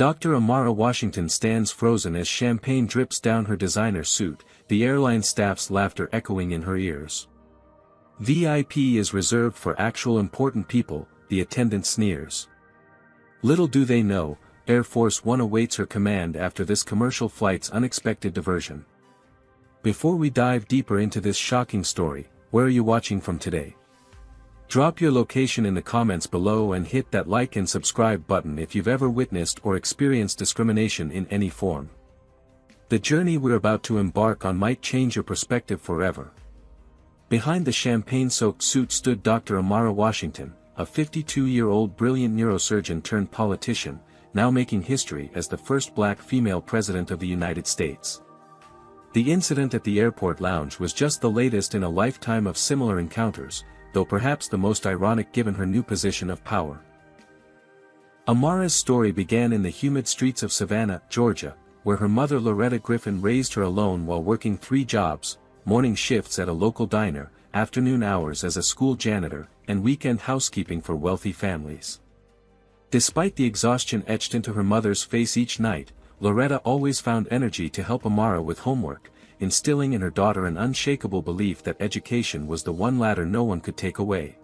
Dr. Amara Washington stands frozen as champagne drips down her designer suit, the airline staff's laughter echoing in her ears. VIP is reserved for actual important people, the attendant sneers. Little do they know, Air Force One awaits her command after this commercial flight's unexpected diversion. Before we dive deeper into this shocking story, where are you watching from today? Drop your location in the comments below and hit that like and subscribe button if you've ever witnessed or experienced discrimination in any form. The journey we're about to embark on might change your perspective forever. Behind the champagne-soaked suit stood Dr. Amara Washington, a 52-year-old brilliant neurosurgeon turned politician, now making history as the first black female president of the United States. The incident at the airport lounge was just the latest in a lifetime of similar encounters, though perhaps the most ironic given her new position of power. Amara's story began in the humid streets of Savannah, Georgia, where her mother Loretta Griffin raised her alone while working 3 jobs, morning shifts at a local diner, afternoon hours as a school janitor, and weekend housekeeping for wealthy families. Despite the exhaustion etched into her mother's face each night, Loretta always found energy to help Amara with homework, instilling in her daughter an unshakable belief that education was the one ladder no one could take away.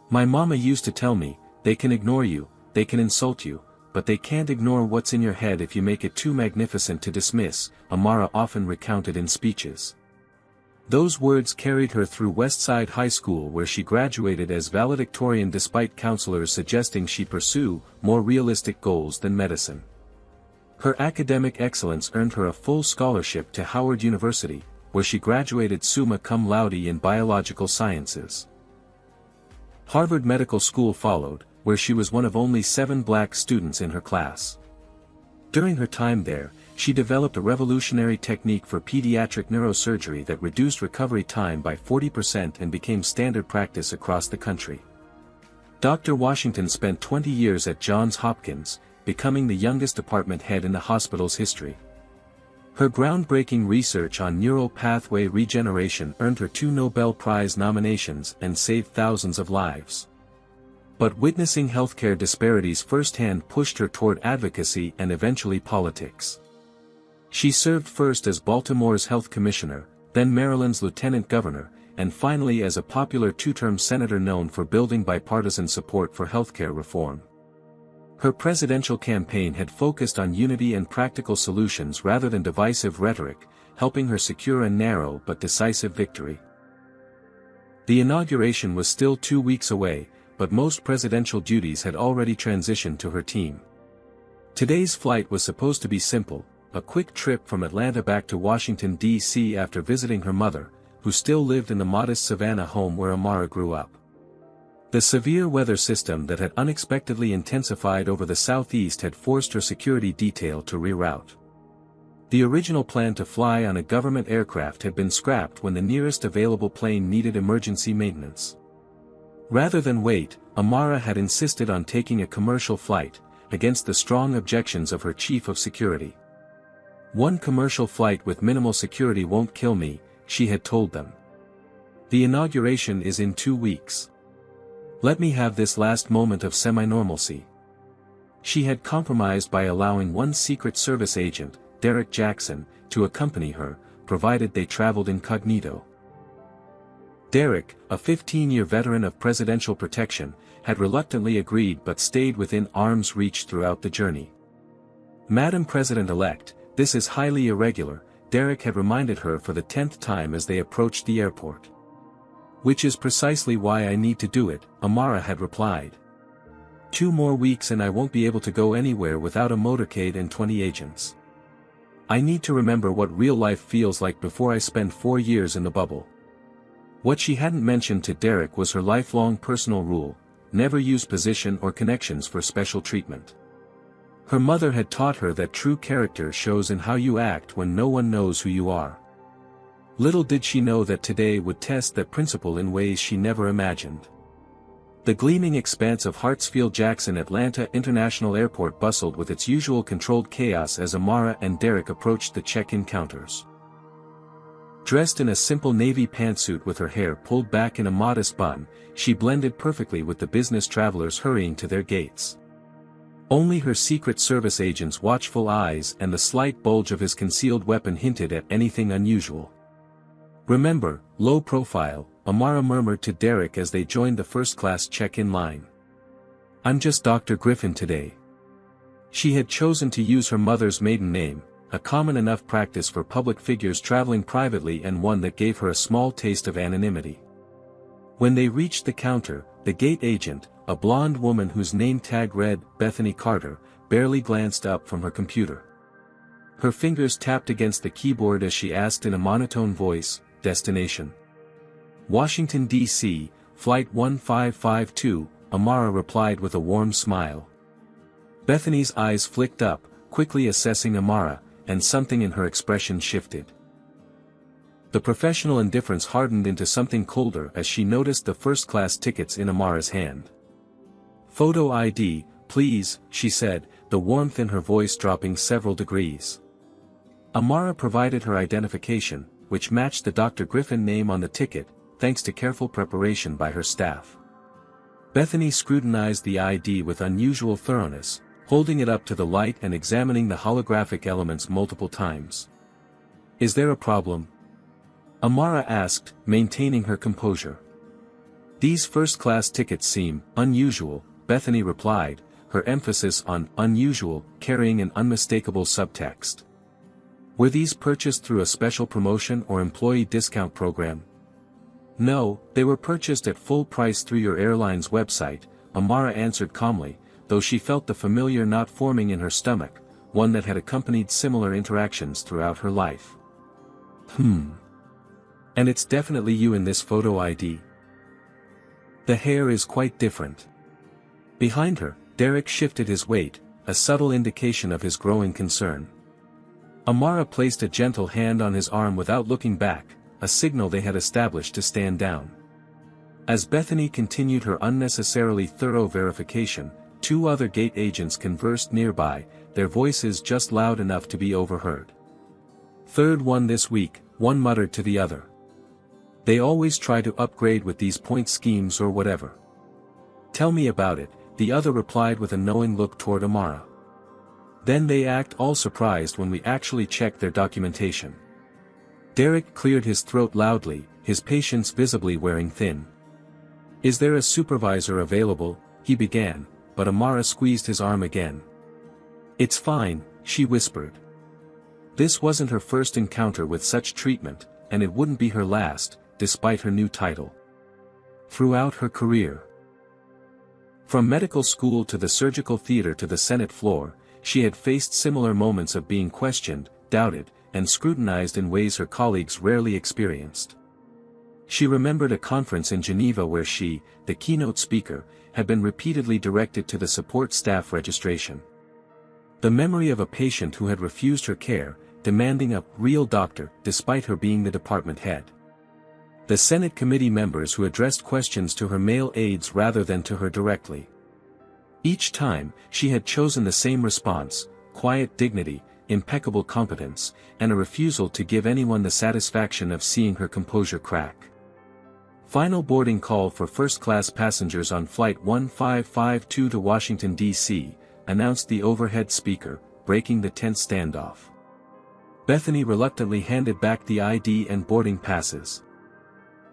"My mama used to tell me, they can ignore you, they can insult you, but they can't ignore what's in your head if you make it too magnificent to dismiss," Amara often recounted in speeches. Those words carried her through Westside High School, where she graduated as valedictorian despite counselors suggesting she pursue more realistic goals than medicine. Her academic excellence earned her a full scholarship to Howard University, where she graduated summa cum laude in biological sciences. Harvard Medical School followed, where she was one of only 7 black students in her class. During her time there, she developed a revolutionary technique for pediatric neurosurgery that reduced recovery time by 40% and became standard practice across the country. Dr. Washington spent 20 years at Johns Hopkins, becoming the youngest department head in the hospital's history. Her groundbreaking research on neural pathway regeneration earned her 2 Nobel Prize nominations and saved thousands of lives. But witnessing healthcare disparities firsthand pushed her toward advocacy and eventually politics. She served first as Baltimore's health commissioner, then Maryland's lieutenant governor, and finally as a popular 2-term senator known for building bipartisan support for healthcare reform. Her presidential campaign had focused on unity and practical solutions rather than divisive rhetoric, helping her secure a narrow but decisive victory. The inauguration was still 2 weeks away, but most presidential duties had already transitioned to her team. Today's flight was supposed to be simple, a quick trip from Atlanta back to Washington, D.C. after visiting her mother, who still lived in the modest Savannah home where Amara grew up. The severe weather system that had unexpectedly intensified over the southeast had forced her security detail to reroute. The original plan to fly on a government aircraft had been scrapped when the nearest available plane needed emergency maintenance. Rather than wait, Amara had insisted on taking a commercial flight, against the strong objections of her chief of security. "One commercial flight with minimal security won't kill me," she had told them. "The inauguration is in 2 weeks. Let me have this last moment of semi-normalcy." She had compromised by allowing one Secret Service agent, Derek Jackson, to accompany her, provided they traveled incognito. Derek, a 15-year veteran of presidential protection, had reluctantly agreed but stayed within arm's reach throughout the journey. "Madam President-elect, this is highly irregular," Derek had reminded her for the 10th time as they approached the airport. "Which is precisely why I need to do it," Amara had replied. 2 more weeks and I won't be able to go anywhere without a motorcade and 20 agents. I need to remember what real life feels like before I spend 4 years in the bubble." What she hadn't mentioned to Derek was her lifelong personal rule: never use position or connections for special treatment. Her mother had taught her that true character shows in how you act when no one knows who you are. Little did she know that today would test that principle in ways she never imagined. The gleaming expanse of Hartsfield-Jackson Atlanta International Airport bustled with its usual controlled chaos as Amara and Derek approached the check-in counters. Dressed in a simple navy pantsuit with her hair pulled back in a modest bun, she blended perfectly with the business travelers hurrying to their gates. Only her Secret Service agent's watchful eyes and the slight bulge of his concealed weapon hinted at anything unusual. "Remember, low profile," Amara murmured to Derek as they joined the first-class check-in line. "I'm just Dr. Griffin today." She had chosen to use her mother's maiden name, a common enough practice for public figures traveling privately and one that gave her a small taste of anonymity. When they reached the counter, the gate agent, a blonde woman whose name tag read Bethany Carter, barely glanced up from her computer. Her fingers tapped against the keyboard as she asked in a monotone voice, "Destination?" "Washington, D.C., Flight 1552, Amara replied with a warm smile. Bethany's eyes flicked up, quickly assessing Amara, and something in her expression shifted. The professional indifference hardened into something colder as she noticed the first-class tickets in Amara's hand. "Photo ID, please," she said, the warmth in her voice dropping several degrees. Amara provided her identification, which matched the Dr. Griffin name on the ticket, thanks to careful preparation by her staff. Bethany scrutinized the ID with unusual thoroughness, holding it up to the light and examining the holographic elements multiple times. "Is there a problem?" Amara asked, maintaining her composure. "These first-class tickets seem unusual," Bethany replied, her emphasis on unusual carrying an unmistakable subtext. "Were these purchased through a special promotion or employee discount program?" "No, they were purchased at full price through your airline's website," Amara answered calmly, though she felt the familiar knot forming in her stomach, one that had accompanied similar interactions throughout her life. "And it's definitely you in this photo ID." "The hair is quite different." Behind her, Derek shifted his weight, a subtle indication of his growing concern. Amara placed a gentle hand on his arm without looking back, a signal they had established to stand down. As Bethany continued her unnecessarily thorough verification, two other gate agents conversed nearby, their voices just loud enough to be overheard. "Third one this week," one muttered to the other. "They always try to upgrade with these point schemes or whatever." "Tell me about it," the other replied with a knowing look toward Amara. "Then they act all surprised when we actually check their documentation." Derek cleared his throat loudly, his patience visibly wearing thin. "Is there a supervisor available?" he began, but Amara squeezed his arm again. "It's fine," she whispered. This wasn't her first encounter with such treatment, and it wouldn't be her last, despite her new title. Throughout her career, from medical school to the surgical theater to the Senate floor, she had faced similar moments of being questioned, doubted, and scrutinized in ways her colleagues rarely experienced. She remembered a conference in Geneva where she, the keynote speaker, had been repeatedly directed to the support staff registration. The memory of a patient who had refused her care, demanding a real doctor despite her being the department head. The Senate committee members who addressed questions to her male aides rather than to her directly. Each time, she had chosen the same response: quiet dignity, impeccable competence, and a refusal to give anyone the satisfaction of seeing her composure crack. Final boarding call for first-class passengers on Flight 1552 to Washington, D.C., announced the overhead speaker, breaking the tense standoff. Bethany reluctantly handed back the ID and boarding passes.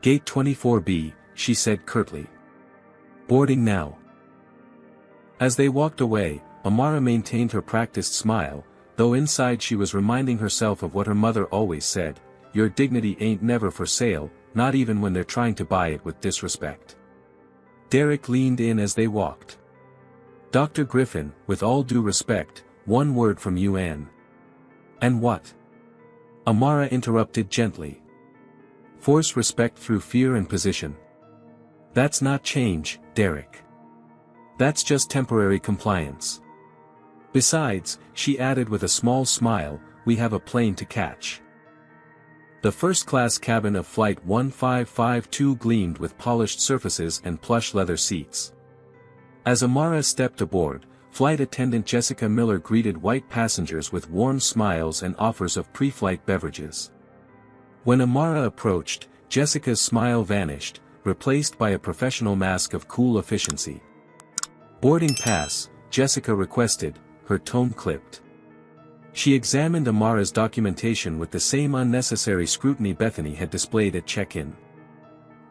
"Gate 24B, she said curtly. "Boarding now." As they walked away, Amara maintained her practiced smile, though inside she was reminding herself of what her mother always said: "Your dignity ain't never for sale, not even when they're trying to buy it with disrespect." Derek leaned in as they walked. "Dr. Griffin, with all due respect, one word from you, Anne." "And what?" Amara interrupted gently. "Force respect through fear and position. That's not change, Derek. That's just temporary compliance. Besides," she added with a small smile, "we have a plane to catch." The first-class cabin of Flight 1552 gleamed with polished surfaces and plush leather seats. As Amara stepped aboard, flight attendant Jessica Miller greeted white passengers with warm smiles and offers of pre-flight beverages. When Amara approached, Jessica's smile vanished, replaced by a professional mask of cool efficiency. "Boarding pass," Jessica requested, her tone clipped. She examined Amara's documentation with the same unnecessary scrutiny Bethany had displayed at check-in.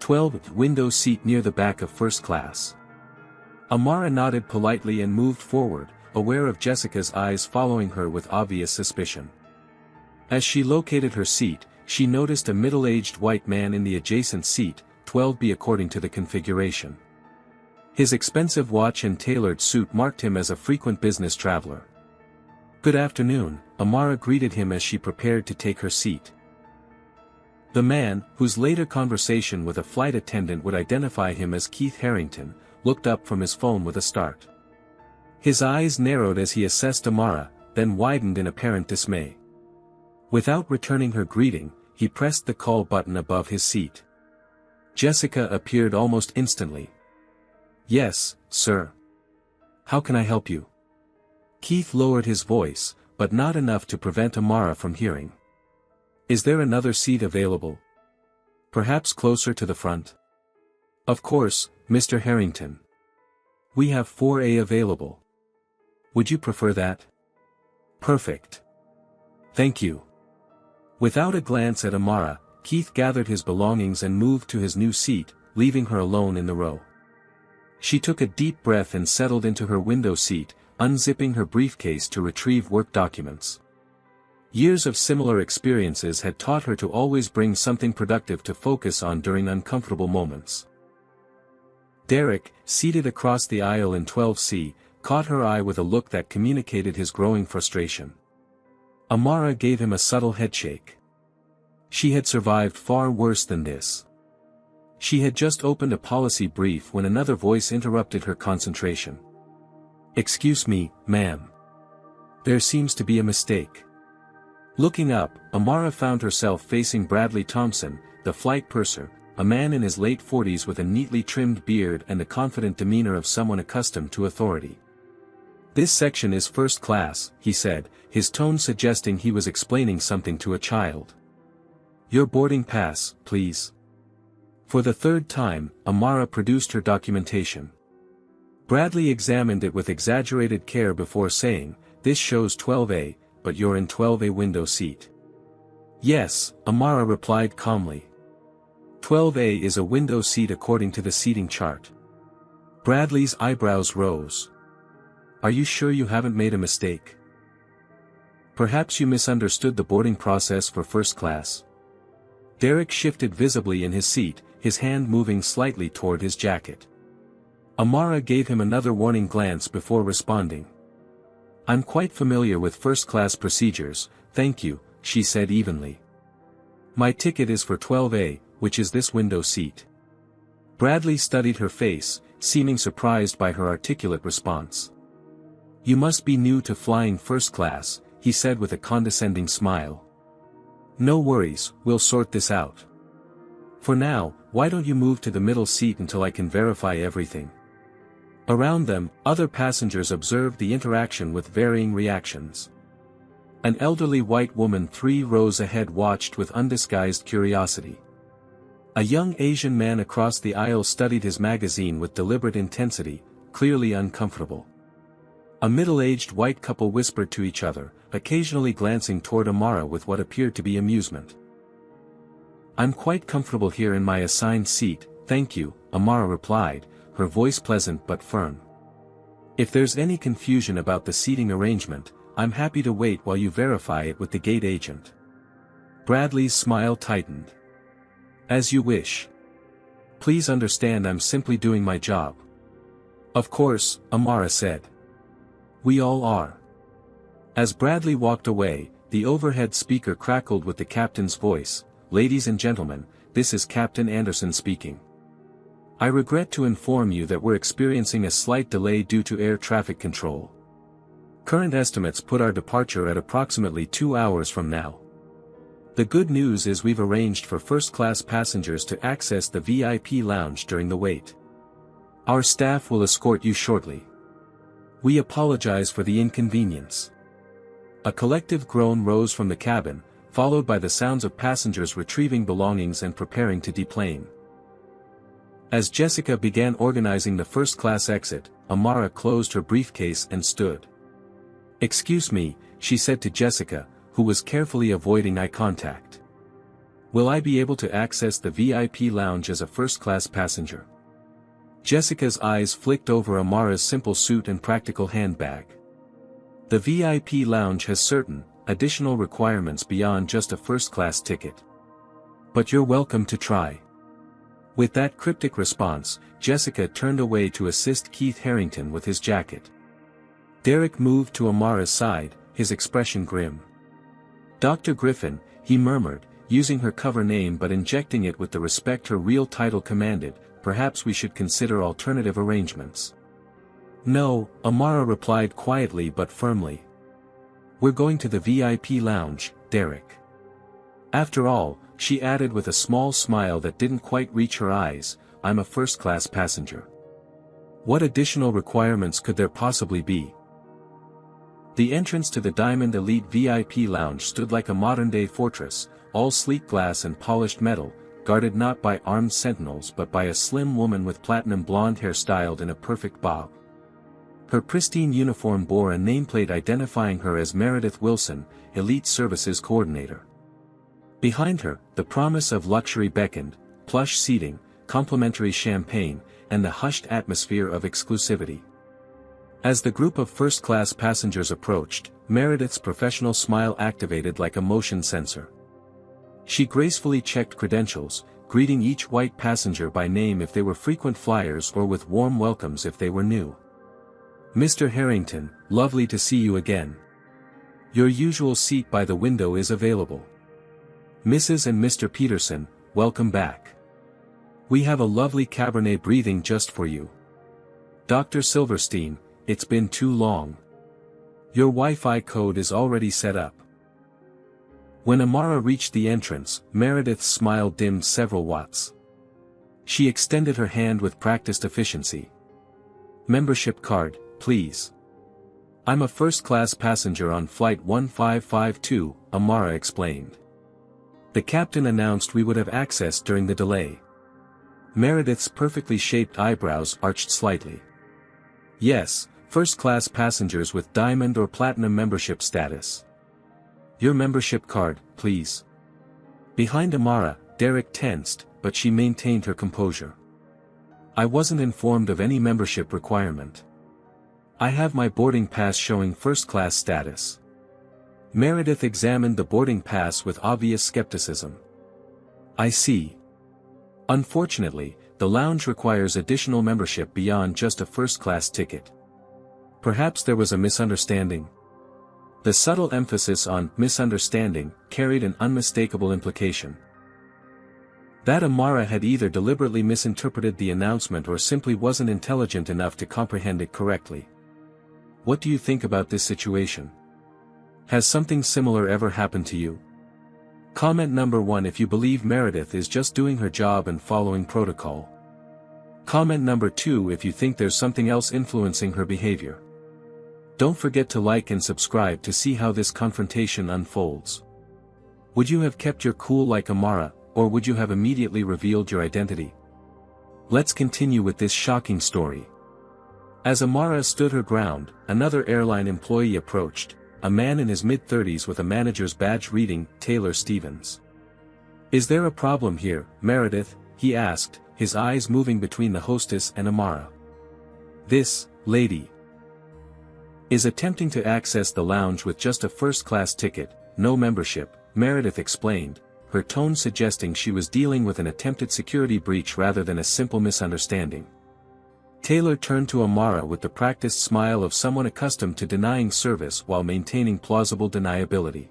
12. Window seat near the back of first class. Amara nodded politely and moved forward, aware of Jessica's eyes following her with obvious suspicion. As she located her seat, she noticed a middle-aged white man in the adjacent seat, 12B according to the configuration. His expensive watch and tailored suit marked him as a frequent business traveler. "Good afternoon," Amara greeted him as she prepared to take her seat. The man, whose later conversation with a flight attendant would identify him as Keith Harrington, looked up from his phone with a start. His eyes narrowed as he assessed Amara, then widened in apparent dismay. Without returning her greeting, he pressed the call button above his seat. Jessica appeared almost instantly. "Yes, sir. How can I help you?" Keith lowered his voice, but not enough to prevent Amara from hearing. "Is there another seat available? Perhaps closer to the front?" "Of course, Mr. Harrington. We have 4A available. Would you prefer that?" "Perfect. Thank you." Without a glance at Amara, Keith gathered his belongings and moved to his new seat, leaving her alone in the row. She took a deep breath and settled into her window seat, unzipping her briefcase to retrieve work documents. Years of similar experiences had taught her to always bring something productive to focus on during uncomfortable moments. Derek, seated across the aisle in 12C, caught her eye with a look that communicated his growing frustration. Amara gave him a subtle headshake. She had survived far worse than this. She had just opened a policy brief when another voice interrupted her concentration. "Excuse me, ma'am. There seems to be a mistake." Looking up, Amara found herself facing Bradley Thompson, the flight purser, a man in his late 40s with a neatly trimmed beard and the confident demeanor of someone accustomed to authority. "This section is first class," he said, his tone suggesting he was explaining something to a child. "Your boarding pass, please." For the third time, Amara produced her documentation. Bradley examined it with exaggerated care before saying, "This shows 12A, but you're in 12A window seat." "Yes," Amara replied calmly. 12A is a window seat according to the seating chart. Bradley's eyebrows rose. "Are you sure you haven't made a mistake? Perhaps you misunderstood the boarding process for first class." Derek shifted visibly in his seat, his hand moving slightly toward his jacket. Amara gave him another warning glance before responding. "I'm quite familiar with first-class procedures, thank you," she said evenly. "My ticket is for 12A, which is this window seat." Bradley studied her face, seeming surprised by her articulate response. "You must be new to flying first class," he said with a condescending smile. "No worries, we'll sort this out. For now, why don't you move to the middle seat until I can verify everything?" Around them, other passengers observed the interaction with varying reactions. An elderly white woman 3 rows ahead watched with undisguised curiosity. A young Asian man across the aisle studied his magazine with deliberate intensity, clearly uncomfortable. A middle-aged white couple whispered to each other, occasionally glancing toward Amara with what appeared to be amusement. "I'm quite comfortable here in my assigned seat, thank you," Amara replied, her voice pleasant but firm. "If there's any confusion about the seating arrangement, I'm happy to wait while you verify it with the gate agent." Bradley's smile tightened. "As you wish. Please understand I'm simply doing my job." "Of course," Amara said. "We all are." As Bradley walked away, the overhead speaker crackled with the captain's voice, "Ladies and gentlemen, this is Captain Anderson speaking. I regret to inform you that we're experiencing a slight delay due to air traffic control. Current estimates put our departure at approximately 2 hours from now. The good news is we've arranged for first-class passengers to access the VIP lounge during the wait. Our staff will escort you shortly. We apologize for the inconvenience." A collective groan rose from the cabin, followed by the sounds of passengers retrieving belongings and preparing to deplane. As Jessica began organizing the first-class exit, Amara closed her briefcase and stood. "Excuse me," she said to Jessica, who was carefully avoiding eye contact. "Will I be able to access the VIP lounge as a first-class passenger?" Jessica's eyes flicked over Amara's simple suit and practical handbag. "The VIP lounge has certain, additional requirements beyond just a first-class ticket. But you're welcome to try." With that cryptic response, Jessica turned away to assist Keith Harrington with his jacket. Derek moved to Amara's side, his expression grim. "Dr. Griffin," he murmured, using her cover name but injecting it with the respect her real title commanded, "perhaps we should consider alternative arrangements." "No," Amara replied quietly but firmly. "We're going to the VIP lounge, Derek." After all, she added with a small smile that didn't quite reach her eyes, "I'm a first-class passenger. What additional requirements could there possibly be?" The entrance to the Diamond Elite VIP lounge stood like a modern-day fortress, all sleek glass and polished metal, guarded not by armed sentinels but by a slim woman with platinum blonde hair styled in a perfect bob. Her pristine uniform bore a nameplate identifying her as Meredith Wilson, Elite Services Coordinator. Behind her, the promise of luxury beckoned, plush seating, complimentary champagne, and the hushed atmosphere of exclusivity. As the group of first-class passengers approached, Meredith's professional smile activated like a motion sensor. She gracefully checked credentials, greeting each white passenger by name if they were frequent flyers or with warm welcomes if they were new. "Mr. Harrington, lovely to see you again. Your usual seat by the window is available. Mrs. and Mr. Peterson, welcome back. We have a lovely Cabernet breathing just for you. Dr. Silverstein, it's been too long. Your Wi-Fi code is already set up." When Amara reached the entrance, Meredith's smile dimmed several watts. She extended her hand with practiced efficiency. "Membership card, please. I'm a first-class passenger on flight 1552, Amara explained. The captain announced we would have access during the delay. Meredith's perfectly shaped eyebrows arched slightly. "Yes, first-class passengers with diamond or platinum membership status. Your membership card, please." Behind Amara, Derek tensed, but she maintained her composure. "I wasn't informed of any membership requirement. I have my boarding pass showing first-class status." Meredith examined the boarding pass with obvious skepticism. "I see. Unfortunately, the lounge requires additional membership beyond just a first-class ticket. Perhaps there was a misunderstanding." The subtle emphasis on misunderstanding carried an unmistakable implication. That Amara had either deliberately misinterpreted the announcement or simply wasn't intelligent enough to comprehend it correctly. "What do you think about this situation? Has something similar ever happened to you?" Comment number 1 if you believe Meredith is just doing her job and following protocol. Comment number 2 if you think there's something else influencing her behavior. Don't forget to like and subscribe to see how this confrontation unfolds. Would you have kept your cool like Amara, or would you have immediately revealed your identity? Let's continue with this shocking story. As Amara stood her ground, another airline employee approached, a man in his mid-30s with a manager's badge reading, Taylor Stevens. "Is there a problem here, Meredith?" he asked, his eyes moving between the hostess and Amara. "This lady is attempting to access the lounge with just a first-class ticket, no membership," Meredith explained, her tone suggesting she was dealing with an attempted security breach rather than a simple misunderstanding. Taylor turned to Amara with the practiced smile of someone accustomed to denying service while maintaining plausible deniability.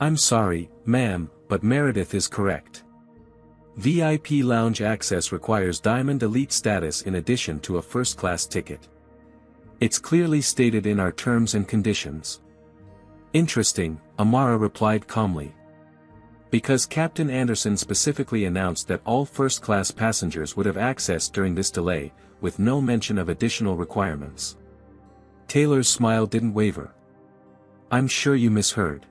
"I'm sorry, ma'am, but Meredith is correct. VIP lounge access requires Diamond Elite status in addition to a first-class ticket. It's clearly stated in our terms and conditions." "Interesting," Amara replied calmly. "Because Captain Anderson specifically announced that all first-class passengers would have access during this delay, with no mention of additional requirements." Taylor's smile didn't waver. "I'm sure you misheard.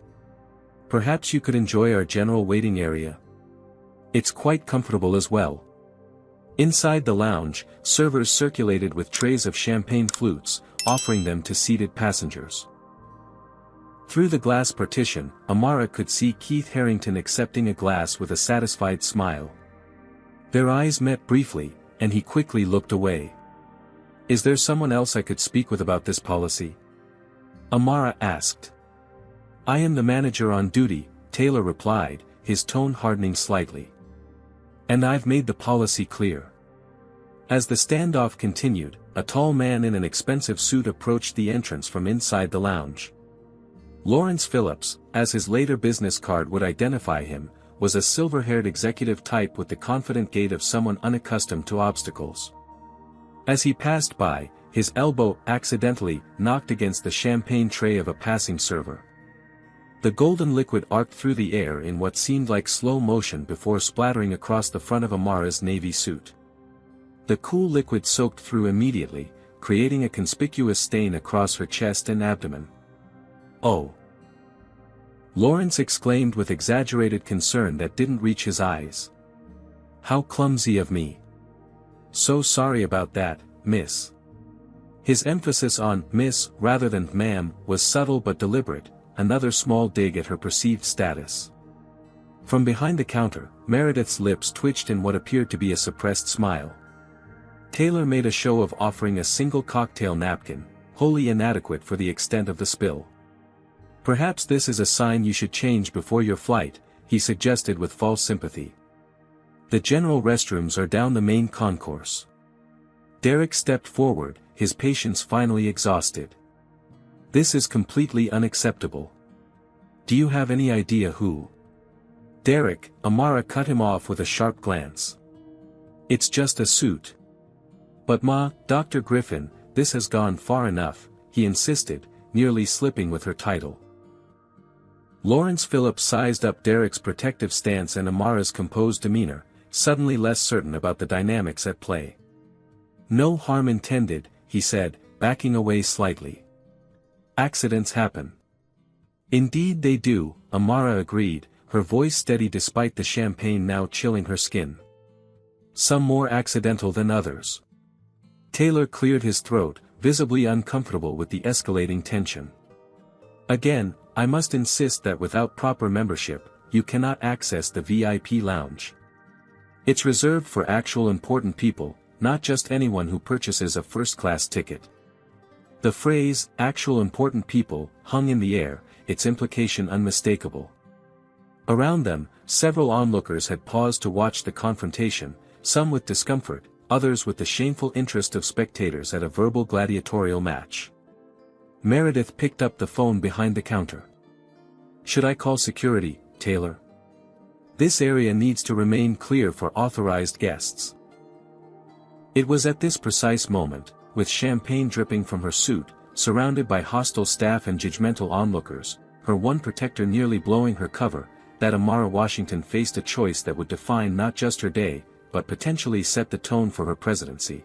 Perhaps you could enjoy our general waiting area. It's quite comfortable as well." Inside the lounge, servers circulated with trays of champagne flutes, offering them to seated passengers. Through the glass partition, Amara could see Keith Harrington accepting a glass with a satisfied smile. Their eyes met briefly, and he quickly looked away. "Is there someone else I could speak with about this policy?" Amara asked. "I am the manager on duty," Taylor replied, his tone hardening slightly. "And I've made the policy clear." As the standoff continued, a tall man in an expensive suit approached the entrance from inside the lounge. Lawrence Phillips, as his later business card would identify him, was a silver-haired executive type with the confident gait of someone unaccustomed to obstacles. As he passed by, his elbow accidentally knocked against the champagne tray of a passing server. The golden liquid arced through the air in what seemed like slow motion before splattering across the front of Amara's navy suit. The cool liquid soaked through immediately, creating a conspicuous stain across her chest and abdomen. "Oh!" Lawrence exclaimed with exaggerated concern that didn't reach his eyes. "How clumsy of me. So sorry about that, miss." His emphasis on "miss" rather than "ma'am" was subtle but deliberate, another small dig at her perceived status. From behind the counter, Meredith's lips twitched in what appeared to be a suppressed smile. Taylor made a show of offering a single cocktail napkin, wholly inadequate for the extent of the spill. "Perhaps this is a sign you should change before your flight," he suggested with false sympathy. "The general restrooms are down the main concourse." Derek stepped forward, his patience finally exhausted. "This is completely unacceptable. Do you have any idea who?" "Derek," Amara cut him off with a sharp glance. "It's just a suit." "But Dr. Griffin, this has gone far enough," he insisted, nearly slipping with her title. Lawrence Phillips sized up Derek's protective stance and Amara's composed demeanor, suddenly less certain about the dynamics at play. "No harm intended," he said, backing away slightly. "Accidents happen." "Indeed they do," Amara agreed, her voice steady despite the champagne now chilling her skin. "Some more accidental than others." Taylor cleared his throat, visibly uncomfortable with the escalating tension. "Again, I must insist that without proper membership, you cannot access the VIP lounge. It's reserved for actual important people, not just anyone who purchases a first-class ticket." The phrase, "actual important people," hung in the air, its implication unmistakable. Around them, several onlookers had paused to watch the confrontation, some with discomfort, others with the shameful interest of spectators at a verbal gladiatorial match. Meredith picked up the phone behind the counter. "Should I call security, Taylor? This area needs to remain clear for authorized guests." It was at this precise moment, with champagne dripping from her suit, surrounded by hostile staff and judgmental onlookers, her one protector nearly blowing her cover, that Amara Washington faced a choice that would define not just her day, but potentially set the tone for her presidency.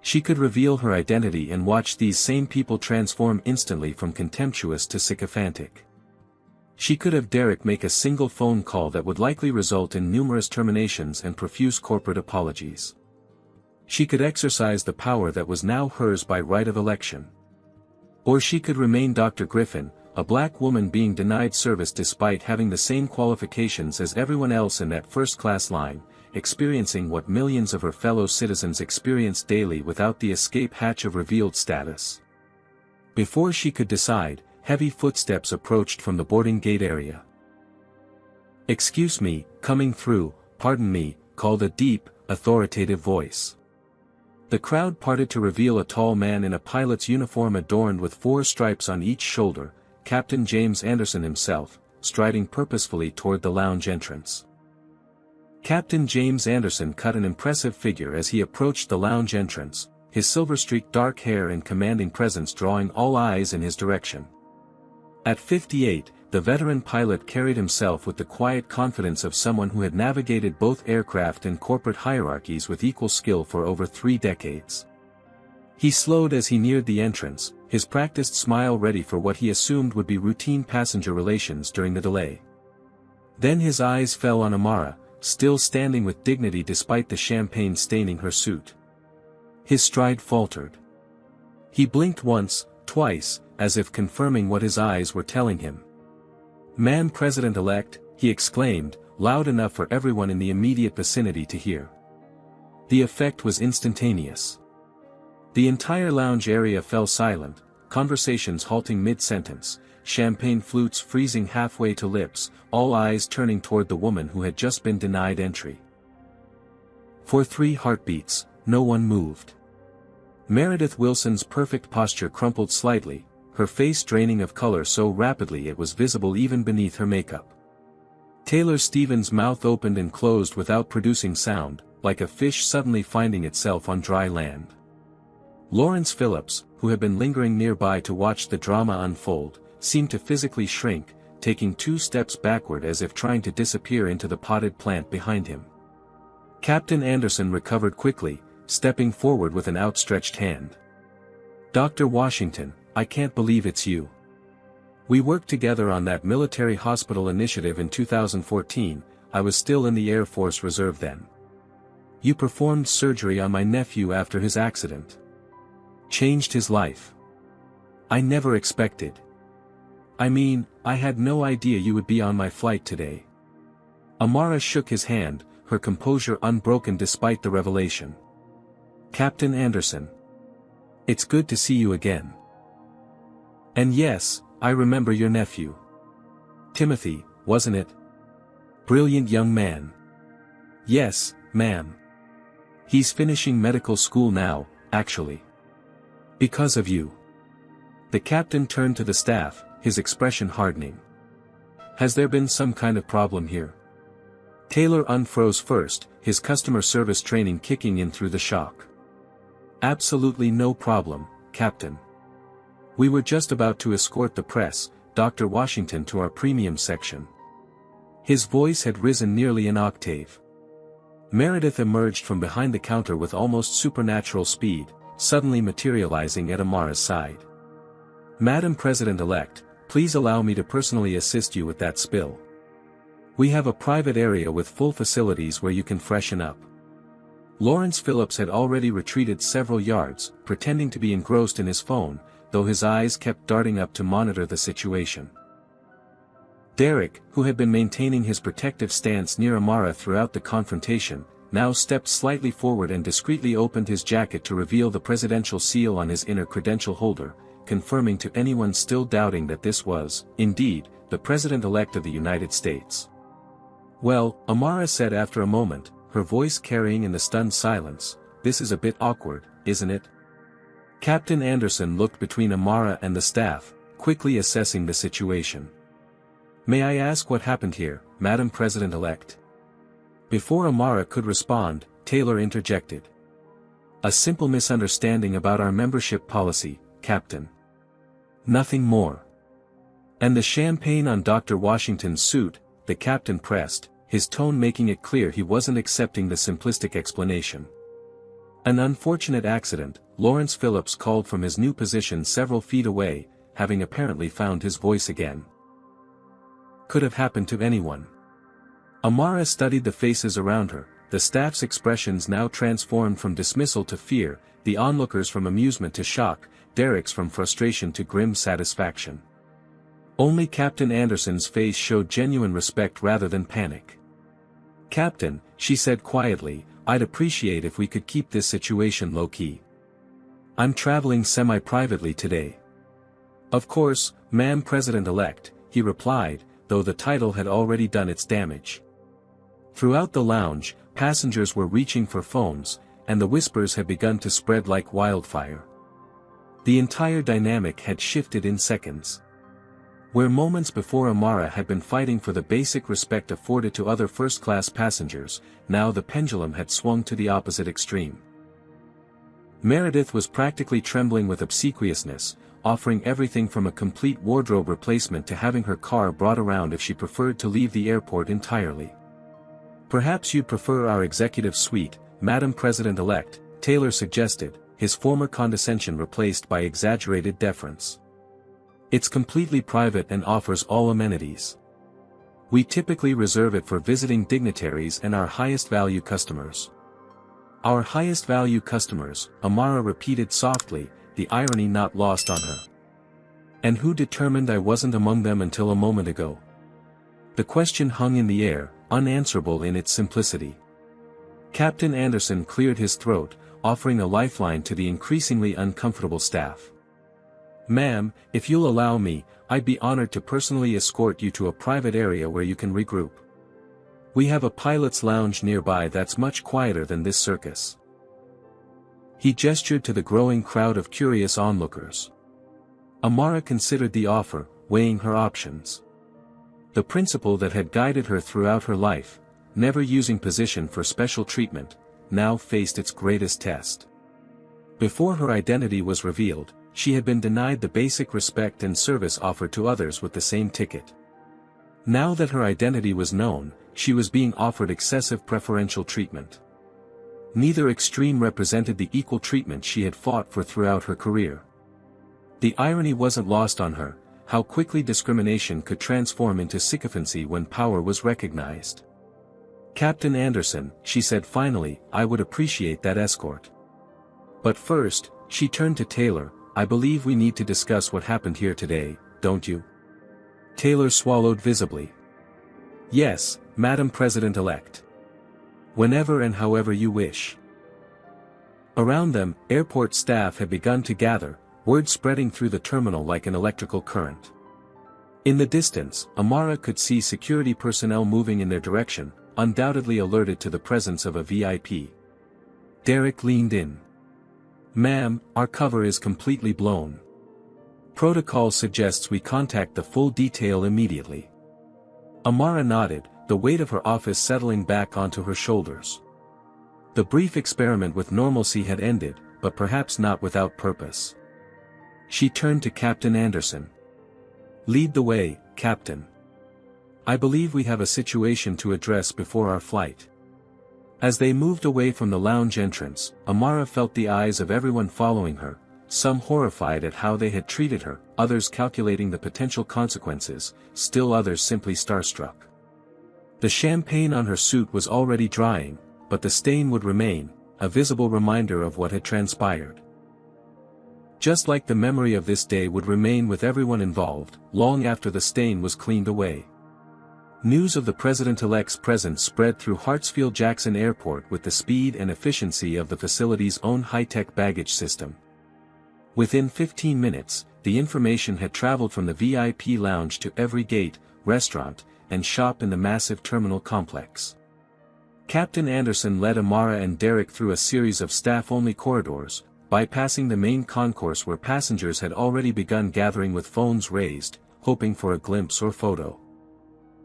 She could reveal her identity and watch these same people transform instantly from contemptuous to sycophantic. She could have Derek make a single phone call that would likely result in numerous terminations and profuse corporate apologies. She could exercise the power that was now hers by right of election. Or she could remain Dr. Griffin, a black woman being denied service despite having the same qualifications as everyone else in that first-class line, experiencing what millions of her fellow citizens experience daily without the escape hatch of revealed status. Before she could decide, heavy footsteps approached from the boarding gate area. "Excuse me, coming through, pardon me," called a deep, authoritative voice. The crowd parted to reveal a tall man in a pilot's uniform adorned with 4 stripes on each shoulder, Captain James Anderson himself, striding purposefully toward the lounge entrance. Captain James Anderson cut an impressive figure as he approached the lounge entrance, his silver-streaked dark hair and commanding presence drawing all eyes in his direction. At 58, the veteran pilot carried himself with the quiet confidence of someone who had navigated both aircraft and corporate hierarchies with equal skill for over 3 decades. He slowed as he neared the entrance, his practiced smile ready for what he assumed would be routine passenger relations during the delay. Then his eyes fell on Amara, still standing with dignity despite the champagne staining her suit. His stride faltered. He blinked once, twice, as if confirming what his eyes were telling him. "Madam President-elect," he exclaimed, loud enough for everyone in the immediate vicinity to hear. The effect was instantaneous. The entire lounge area fell silent, conversations halting mid-sentence, champagne flutes freezing halfway to lips, all eyes turning toward the woman who had just been denied entry. For 3 heartbeats, no one moved. Meredith Wilson's perfect posture crumpled slightly, her face draining of color so rapidly it was visible even beneath her makeup. Taylor Stevens' mouth opened and closed without producing sound, like a fish suddenly finding itself on dry land. Lawrence Phillips, who had been lingering nearby to watch the drama unfold, seemed to physically shrink, taking 2 steps backward as if trying to disappear into the potted plant behind him. Captain Anderson recovered quickly, stepping forward with an outstretched hand. "Dr. Washington, I can't believe it's you. We worked together on that military hospital initiative in 2014, I was still in the Air Force Reserve then. You performed surgery on my nephew after his accident. Changed his life. I never expected. I mean, I had no idea you would be on my flight today." Amara shook his hand, her composure unbroken despite the revelation. "Captain Anderson. It's good to see you again. And yes, I remember your nephew. Timothy, wasn't it? Brilliant young man." "Yes, ma'am. He's finishing medical school now, actually. Because of you." The captain turned to the staff, his expression hardening. "Has there been some kind of problem here?" Taylor unfroze first, his customer service training kicking in through the shock. "Absolutely no problem, Captain. We were just about to escort the press, Dr. Washington, to our premium section." His voice had risen nearly an octave. Meredith emerged from behind the counter with almost supernatural speed, suddenly materializing at Amara's side. "Madam President-elect, please allow me to personally assist you with that spill. We have a private area with full facilities where you can freshen up." Lawrence Phillips had already retreated several yards, pretending to be engrossed in his phone, though his eyes kept darting up to monitor the situation. Derek, who had been maintaining his protective stance near Amara throughout the confrontation, now stepped slightly forward and discreetly opened his jacket to reveal the presidential seal on his inner credential holder, confirming to anyone still doubting that this was, indeed, the President-elect of the United States. "Well," Amara said after a moment, her voice carrying in the stunned silence, "this is a bit awkward, isn't it?" Captain Anderson looked between Amara and the staff, quickly assessing the situation. "May I ask what happened here, Madam President-elect?" Before Amara could respond, Taylor interjected. "A simple misunderstanding about our membership policy, Captain. Nothing more." "And the champagne on Dr. Washington's suit," the captain pressed, his tone making it clear he wasn't accepting the simplistic explanation. "An unfortunate accident," Lawrence Phillips called from his new position several feet away, having apparently found his voice again. "Could have happened to anyone." Amara studied the faces around her, the staff's expressions now transformed from dismissal to fear, the onlookers from amusement to shock, Derek's from frustration to grim satisfaction. Only Captain Anderson's face showed genuine respect rather than panic. "Captain," she said quietly, "I'd appreciate if we could keep this situation low-key. I'm traveling semi-privately today." "Of course, Madam President-elect," he replied, though the title had already done its damage. Throughout the lounge, passengers were reaching for phones, and the whispers had begun to spread like wildfire. The entire dynamic had shifted in seconds. Where moments before Amara had been fighting for the basic respect afforded to other first-class passengers, now the pendulum had swung to the opposite extreme. Meredith was practically trembling with obsequiousness, offering everything from a complete wardrobe replacement to having her car brought around if she preferred to leave the airport entirely. "Perhaps you'd prefer our executive suite, Madam President-elect," Taylor suggested, his former condescension replaced by exaggerated deference. "It's completely private and offers all amenities. We typically reserve it for visiting dignitaries and our highest value customers. Our highest value customers, Amara repeated softly, the irony not lost on her. And who determined I wasn't among them until a moment ago? The question hung in the air, unanswerable in its simplicity. Captain Anderson cleared his throat, offering a lifeline to the increasingly uncomfortable staff. Ma'am, if you'll allow me, I'd be honored to personally escort you to a private area where you can regroup. We have a pilot's lounge nearby that's much quieter than this circus. He gestured to the growing crowd of curious onlookers. Amara considered the offer, weighing her options. The principle that had guided her throughout her life, never using position for special treatment, now faced its greatest test. Before her identity was revealed, she had been denied the basic respect and service offered to others with the same ticket. Now that her identity was known, she was being offered excessive preferential treatment. Neither extreme represented the equal treatment she had fought for throughout her career. The irony wasn't lost on her, how quickly discrimination could transform into sycophancy when power was recognized. Captain Anderson, she said finally, I would appreciate that escort. But first, she turned to Taylor, I believe we need to discuss what happened here today, don't you? Taylor swallowed visibly. Yes, Madam President-elect. Whenever and however you wish. Around them, airport staff had begun to gather, word spreading through the terminal like an electrical current. In the distance, Amara could see security personnel moving in their direction, undoubtedly alerted to the presence of a VIP. Derek leaned in. Ma'am, our cover is completely blown. Protocol suggests we contact the full detail immediately. Amara nodded, the weight of her office settling back onto her shoulders. The brief experiment with normalcy had ended, but perhaps not without purpose. She turned to Captain Anderson. Lead the way, Captain. I believe we have a situation to address before our flight. As they moved away from the lounge entrance, Amara felt the eyes of everyone following her, some horrified at how they had treated her, others calculating the potential consequences, still others simply starstruck. The champagne on her suit was already drying, but the stain would remain, a visible reminder of what had transpired. Just like the memory of this day would remain with everyone involved, long after the stain was cleaned away. News of the President-elect's presence spread through Hartsfield-Jackson Airport with the speed and efficiency of the facility's own high-tech baggage system. Within 15 minutes, the information had traveled from the VIP lounge to every gate, restaurant, and shop in the massive terminal complex. Captain Anderson led Amara and Derek through a series of staff-only corridors, bypassing the main concourse where passengers had already begun gathering with phones raised, hoping for a glimpse or photo.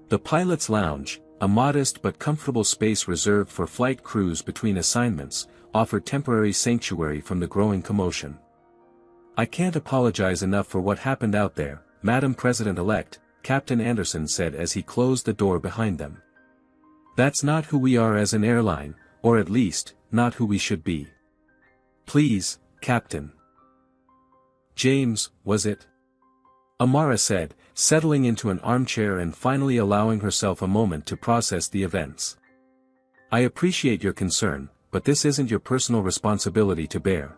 The pilot's lounge, a modest but comfortable space reserved for flight crews between assignments, offered temporary sanctuary from the growing commotion. I can't apologize enough for what happened out there, Madam President-elect, Captain Anderson said as he closed the door behind them. That's not who we are as an airline, or at least, not who we should be. Please, Captain. James, was it? Amara said, settling into an armchair and finally allowing herself a moment to process the events. I appreciate your concern, but this isn't your personal responsibility to bear.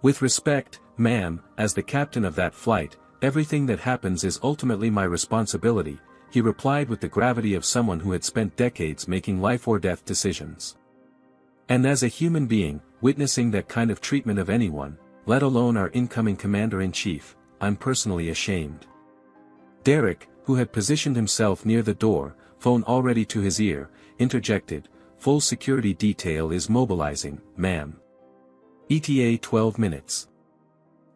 With respect, ma'am, as the captain of that flight, everything that happens is ultimately my responsibility, he replied with the gravity of someone who had spent decades making life-or-death decisions. And as a human being, witnessing that kind of treatment of anyone, let alone our incoming commander-in-chief, I'm personally ashamed. Derek, who had positioned himself near the door, phone already to his ear, interjected, full security detail is mobilizing, ma'am. ETA 12 minutes.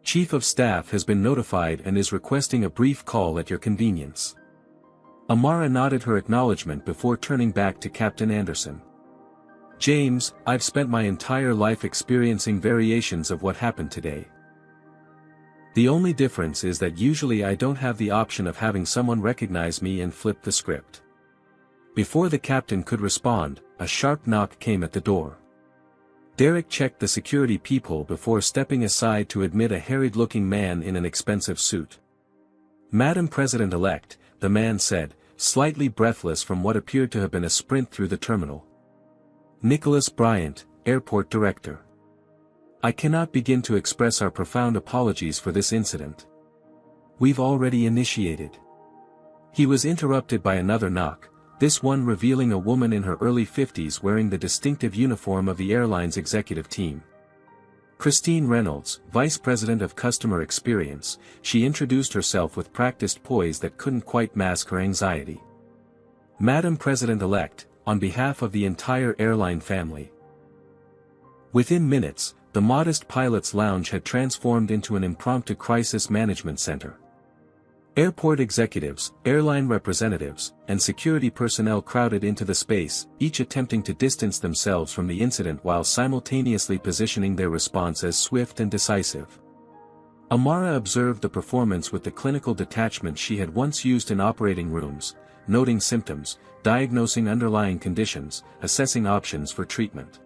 Chief of Staff has been notified and is requesting a brief call at your convenience. Amara nodded her acknowledgement before turning back to Captain Anderson. James, I've spent my entire life experiencing variations of what happened today. The only difference is that usually I don't have the option of having someone recognize me and flip the script. Before the captain could respond, a sharp knock came at the door. Derek checked the security peephole before stepping aside to admit a harried-looking man in an expensive suit. Madam President-elect, the man said, slightly breathless from what appeared to have been a sprint through the terminal. Nicholas Bryant, Airport Director. I cannot begin to express our profound apologies for this incident. We've already initiated. He was interrupted by another knock, this one revealing a woman in her early 50s wearing the distinctive uniform of the airline's executive team. Christine Reynolds, Vice President of Customer Experience, she introduced herself with practiced poise that couldn't quite mask her anxiety. Madam President-elect, on behalf of the entire airline family. Within minutes, the modest pilot's lounge had transformed into an impromptu crisis management center. Airport executives, airline representatives, and security personnel crowded into the space, each attempting to distance themselves from the incident while simultaneously positioning their response as swift and decisive. Amara observed the performance with the clinical detachment she had once used in operating rooms, noting symptoms, diagnosing underlying conditions, assessing options for treatment.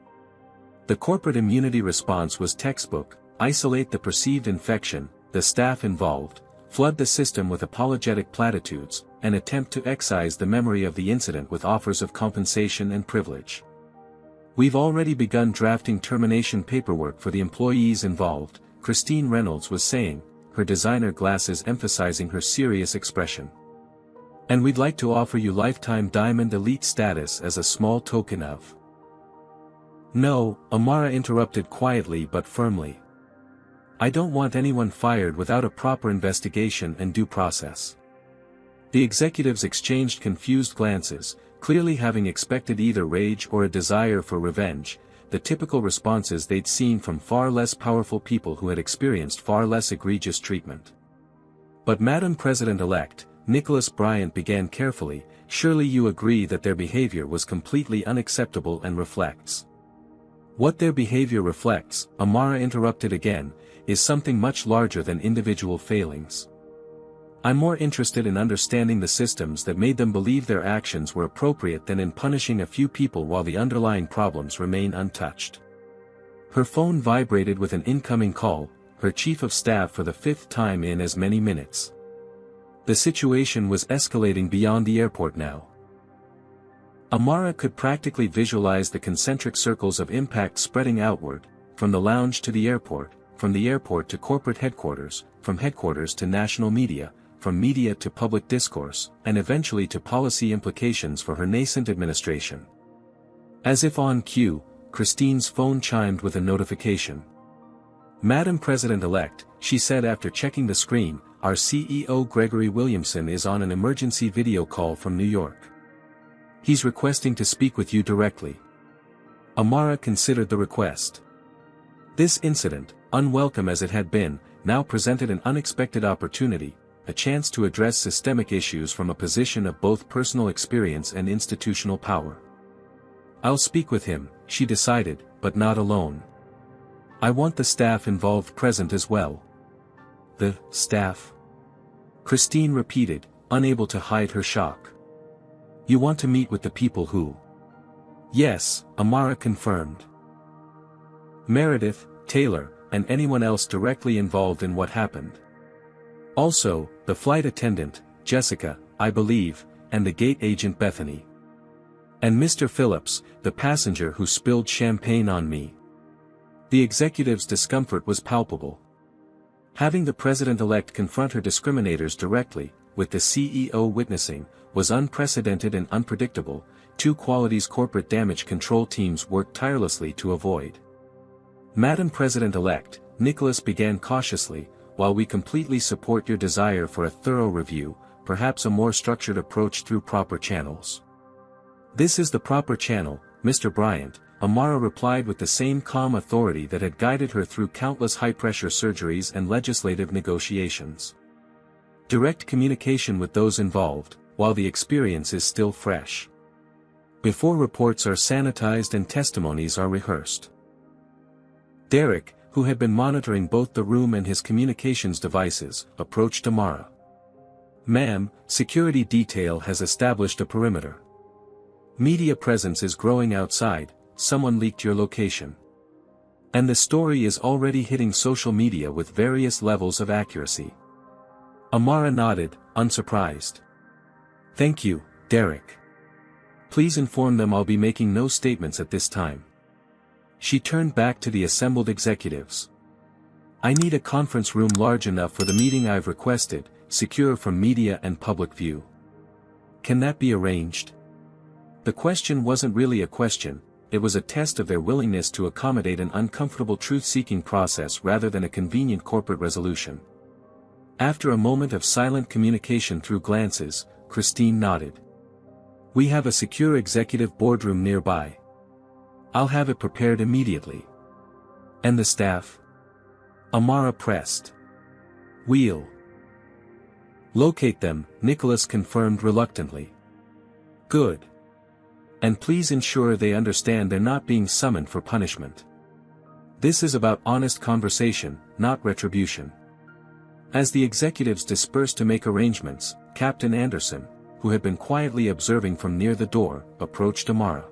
The corporate immunity response was textbook: isolate the perceived infection, the staff involved, flood the system with apologetic platitudes, and attempt to excise the memory of the incident with offers of compensation and privilege. We've already begun drafting termination paperwork for the employees involved, Christine Reynolds was saying, her designer glasses emphasizing her serious expression. And we'd like to offer you lifetime Diamond Elite status as a small token of. No, Amara interrupted quietly but firmly. I don't want anyone fired without a proper investigation and due process. The executives exchanged confused glances, clearly having expected either rage or a desire for revenge, the typical responses they'd seen from far less powerful people who had experienced far less egregious treatment. But Madam President-elect, Nicholas Bryant began carefully, surely you agree that their behavior was completely unacceptable and reflects. What their behavior reflects, Amara interrupted again, is something much larger than individual failings. I'm more interested in understanding the systems that made them believe their actions were appropriate than in punishing a few people while the underlying problems remain untouched. Her phone vibrated with an incoming call, her chief of staff for the 5th time in as many minutes. The situation was escalating beyond the airport now. Amara could practically visualize the concentric circles of impact spreading outward, from the lounge to the airport, from the airport to corporate headquarters, from headquarters to national media, from media to public discourse, and eventually to policy implications for her nascent administration. As if on cue, Christine's phone chimed with a notification. Madam President-elect, she said after checking the screen, our CEO Gregory Williamson is on an emergency video call from New York. He's requesting to speak with you directly. Amara considered the request. This incident, unwelcome as it had been, now presented an unexpected opportunity, a chance to address systemic issues from a position of both personal experience and institutional power. I'll speak with him, she decided, but not alone. I want the staff involved present as well. The staff? Christine repeated, unable to hide her shock. You want to meet with the people who? Yes, Amara confirmed. Meredith, Taylor, and anyone else directly involved in what happened. Also, the flight attendant, Jessica, I believe, and the gate agent Bethany. And Mr. Phillips, the passenger who spilled champagne on me. The executive's discomfort was palpable. Having the president-elect confront her discriminators directly, with the CEO witnessing, was unprecedented and unpredictable, two qualities corporate damage control teams worked tirelessly to avoid. Madam President-elect, Nicholas began cautiously, while we completely support your desire for a thorough review, perhaps a more structured approach through proper channels. This is the proper channel, Mr. Bryant, Amara replied with the same calm authority that had guided her through countless high-pressure surgeries and legislative negotiations. Direct communication with those involved, while the experience is still fresh. Before reports are sanitized and testimonies are rehearsed. Derek, who had been monitoring both the room and his communications devices, approached Amara. Ma'am, security detail has established a perimeter. Media presence is growing outside, someone leaked your location. And the story is already hitting social media with various levels of accuracy. Amara nodded, unsurprised. Thank you, Derek. Please inform them I'll be making no statements at this time. She turned back to the assembled executives. I need a conference room large enough for the meeting I've requested, secure from media and public view. Can that be arranged? The question wasn't really a question, it was a test of their willingness to accommodate an uncomfortable truth-seeking process rather than a convenient corporate resolution. After a moment of silent communication through glances, Christine nodded. We have a secure executive boardroom nearby. I'll have it prepared immediately. And the staff? Amara pressed. We'll locate them, Nicholas confirmed reluctantly. Good. And please ensure they understand they're not being summoned for punishment. This is about honest conversation, not retribution. As the executives dispersed to make arrangements, Captain Anderson, who had been quietly observing from near the door, approached Amara.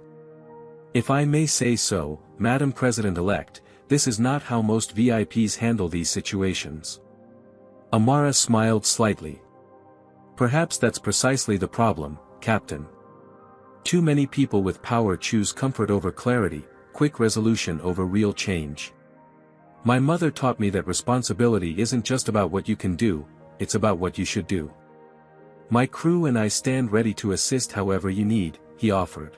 If I may say so, Madam President-elect, this is not how most VIPs handle these situations. Amara smiled slightly. Perhaps that's precisely the problem, Captain. Too many people with power choose comfort over clarity, quick resolution over real change. My mother taught me that responsibility isn't just about what you can do, it's about what you should do. My crew and I stand ready to assist however you need, he offered.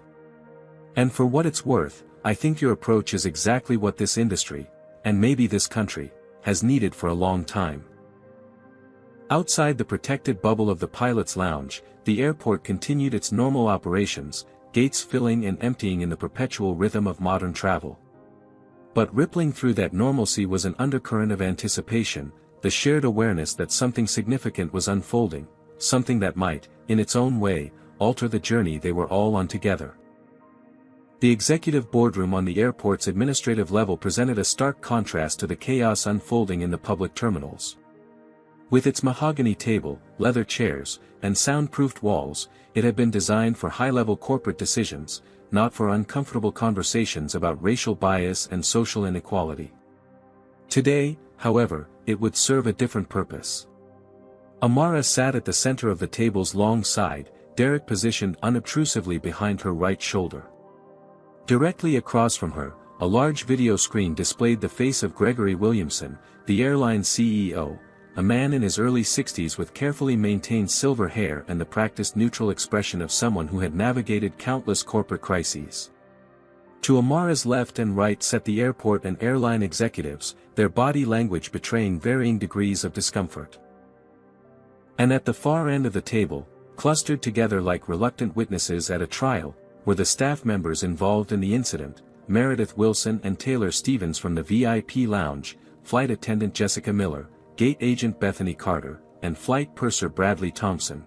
And for what it's worth, I think your approach is exactly what this industry, and maybe this country, has needed for a long time. Outside the protected bubble of the pilot's lounge, the airport continued its normal operations, gates filling and emptying in the perpetual rhythm of modern travel. But rippling through that normalcy was an undercurrent of anticipation, the shared awareness that something significant was unfolding, something that might, in its own way, alter the journey they were all on together. The executive boardroom on the airport's administrative level presented a stark contrast to the chaos unfolding in the public terminals. With its mahogany table, leather chairs, and soundproofed walls, it had been designed for high-level corporate decisions, not for uncomfortable conversations about racial bias and social inequality. Today, however, it would serve a different purpose. Amara sat at the center of the table's long side, Derek positioned unobtrusively behind her right shoulder. Directly across from her, a large video screen displayed the face of Gregory Williamson, the airline CEO, a man in his early 60s with carefully maintained silver hair and the practiced neutral expression of someone who had navigated countless corporate crises. To Amara's left and right sat the airport and airline executives, their body language betraying varying degrees of discomfort. And at the far end of the table, clustered together like reluctant witnesses at a trial, were the staff members involved in the incident, Meredith Wilson and Taylor Stevens from the VIP lounge, flight attendant Jessica Miller, gate agent Bethany Carter, and flight purser Bradley Thompson.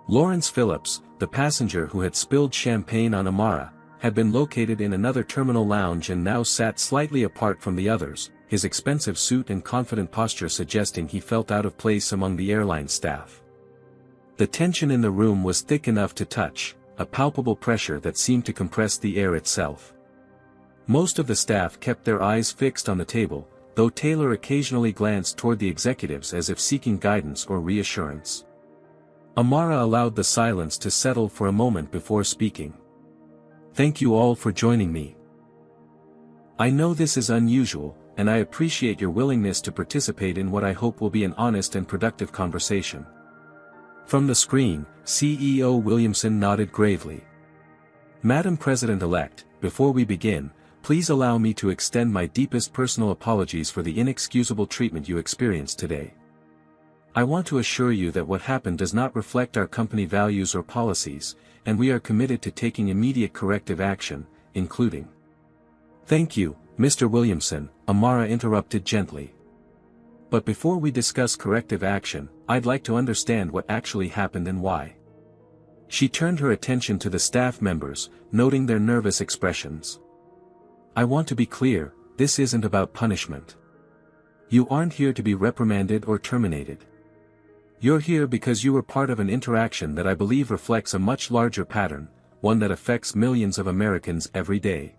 Lawrence Phillips, the passenger who had spilled champagne on Amara, had been located in another terminal lounge and now sat slightly apart from the others, his expensive suit and confident posture suggesting he felt out of place among the airline staff. The tension in the room was thick enough to touch, a palpable pressure that seemed to compress the air itself. Most of the staff kept their eyes fixed on the table, though Taylor occasionally glanced toward the executives as if seeking guidance or reassurance. Amara allowed the silence to settle for a moment before speaking. Thank you all for joining me. I know this is unusual, and I appreciate your willingness to participate in what I hope will be an honest and productive conversation. From the screen, CEO Williamson nodded gravely. Madam President-elect, before we begin, please allow me to extend my deepest personal apologies for the inexcusable treatment you experienced today. I want to assure you that what happened does not reflect our company values or policies, and we are committed to taking immediate corrective action, including. Thank you, Mr. Williamson, Amara interrupted gently. But before we discuss corrective action, I'd like to understand what actually happened and why. She turned her attention to the staff members, noting their nervous expressions. I want to be clear, this isn't about punishment. You aren't here to be reprimanded or terminated. You're here because you were part of an interaction that I believe reflects a much larger pattern, one that affects millions of Americans every day.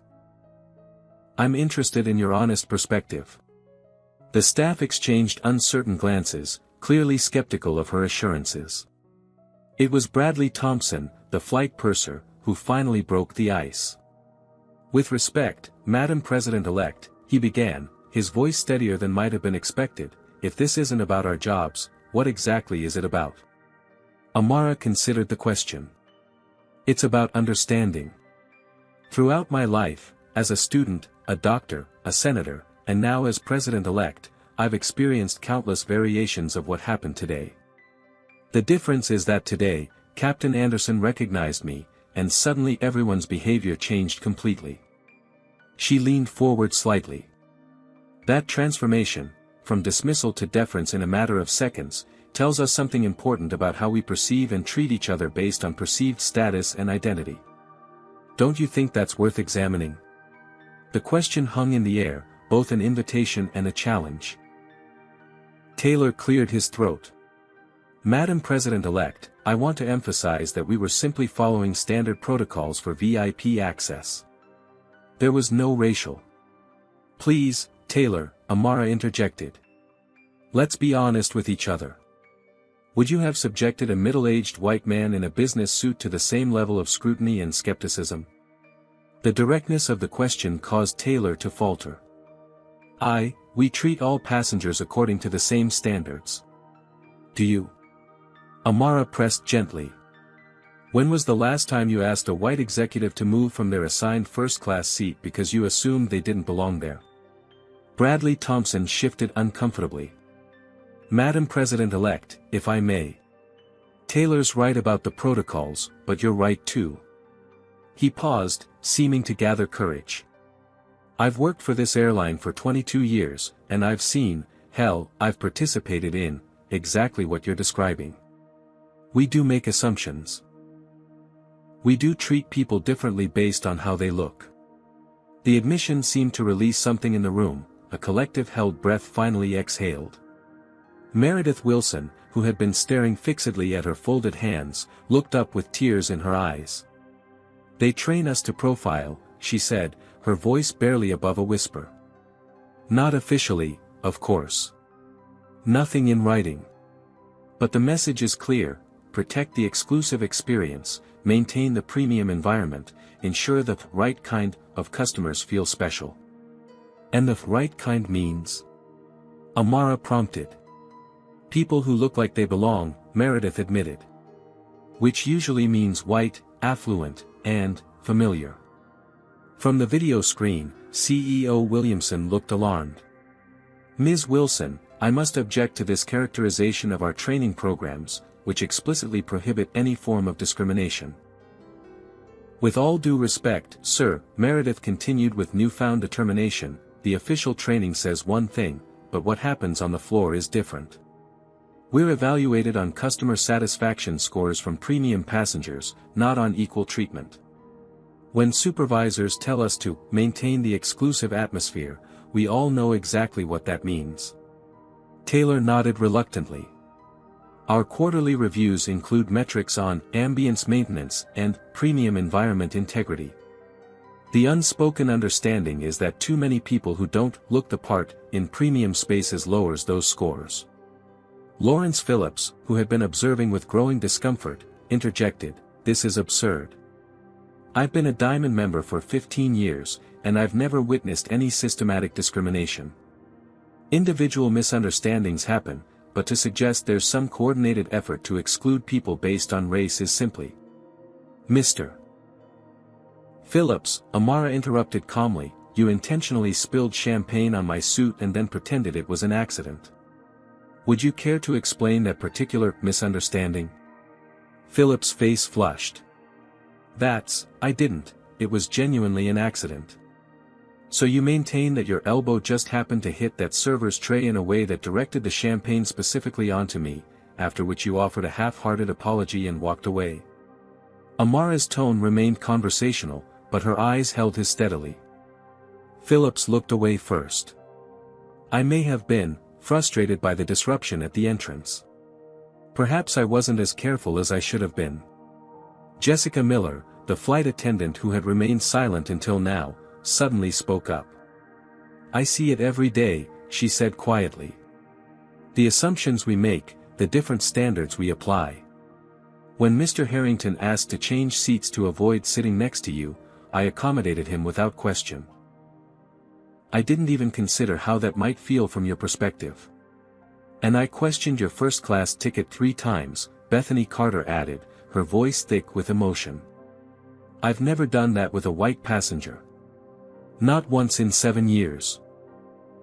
I'm interested in your honest perspective. The staff exchanged uncertain glances, clearly skeptical of her assurances. It was Bradley Thompson, the flight purser, who finally broke the ice. "With respect, Madam President-elect," he began, his voice steadier than might have been expected, "if this isn't about our jobs, what exactly is it about?" Amara considered the question. "It's about understanding. Throughout my life, as a student, a doctor, a senator, and now as President-elect, I've experienced countless variations of what happened today. The difference is that today, Captain Anderson recognized me, and suddenly everyone's behavior changed completely." She leaned forward slightly. "That transformation, from dismissal to deference in a matter of seconds, tells us something important about how we perceive and treat each other based on perceived status and identity. Don't you think that's worth examining?" The question hung in the air, both an invitation and a challenge. Taylor cleared his throat. "Madam President-elect, I want to emphasize that we were simply following standard protocols for VIP access. There was no racial." "Please, Taylor," Amara interjected. "Let's be honest with each other. Would you have subjected a middle-aged white man in a business suit to the same level of scrutiny and skepticism?" The directness of the question caused Taylor to falter. We treat all passengers according to the same standards." "Do you?" Amara pressed gently. "When was the last time you asked a white executive to move from their assigned first-class seat because you assumed they didn't belong there?" Bradley Thompson shifted uncomfortably. "Madam President-elect, if I may. Taylor's right about the protocols, but you're right too." He paused, seeming to gather courage. "I've worked for this airline for 22 years, and I've seen, hell, I've participated in, exactly what you're describing. We do make assumptions. We do treat people differently based on how they look." The admission seemed to release something in the room, a collective held breath finally exhaled. Meredith Wilson, who had been staring fixedly at her folded hands, looked up with tears in her eyes. "They train us to profile," she said, her voice barely above a whisper. "Not officially, of course. Nothing in writing. But the message is clear: protect the exclusive experience, maintain the premium environment, ensure the right kind of customers feel special." "And the right kind means?" Amara prompted. "People who look like they belong," Meredith admitted. "Which usually means white, affluent, and familiar." From the video screen, CEO Williamson looked alarmed. "Ms. Wilson, I must object to this characterization of our training programs, which explicitly prohibit any form of discrimination." "With all due respect, sir," Meredith continued with newfound determination, "the official training says one thing, but what happens on the floor is different. We're evaluated on customer satisfaction scores from premium passengers, not on equal treatment. When supervisors tell us to maintain the exclusive atmosphere, we all know exactly what that means." Taylor nodded reluctantly. "Our quarterly reviews include metrics on ambience maintenance and premium environment integrity. The unspoken understanding is that too many people who don't look the part in premium spaces lowers those scores." Lawrence Phillips, who had been observing with growing discomfort, interjected, "This is absurd. I've been a Diamond member for 15 years, and I've never witnessed any systematic discrimination. Individual misunderstandings happen, but to suggest there's some coordinated effort to exclude people based on race is simply..." "Mr. Phillips," Amara interrupted calmly, "you intentionally spilled champagne on my suit and then pretended it was an accident. Would you care to explain that particular misunderstanding?" Phillips' face flushed. I didn't, it was genuinely an accident." "So you maintain that your elbow just happened to hit that server's tray in a way that directed the champagne specifically onto me, after which you offered a half-hearted apology and walked away?" Amara's tone remained conversational, but her eyes held his steadily. Phillips looked away first. "I may have been frustrated by the disruption at the entrance. Perhaps I wasn't as careful as I should have been." Jessica Miller, the flight attendant who had remained silent until now, suddenly spoke up. "I see it every day," she said quietly. "The assumptions we make, the different standards we apply. When Mr. Harrington asked to change seats to avoid sitting next to you, I accommodated him without question. I didn't even consider how that might feel from your perspective. And I questioned your first-class ticket 3 times, Bethany Carter added, her voice thick with emotion. I've never done that with a white passenger. Not once in 7 years.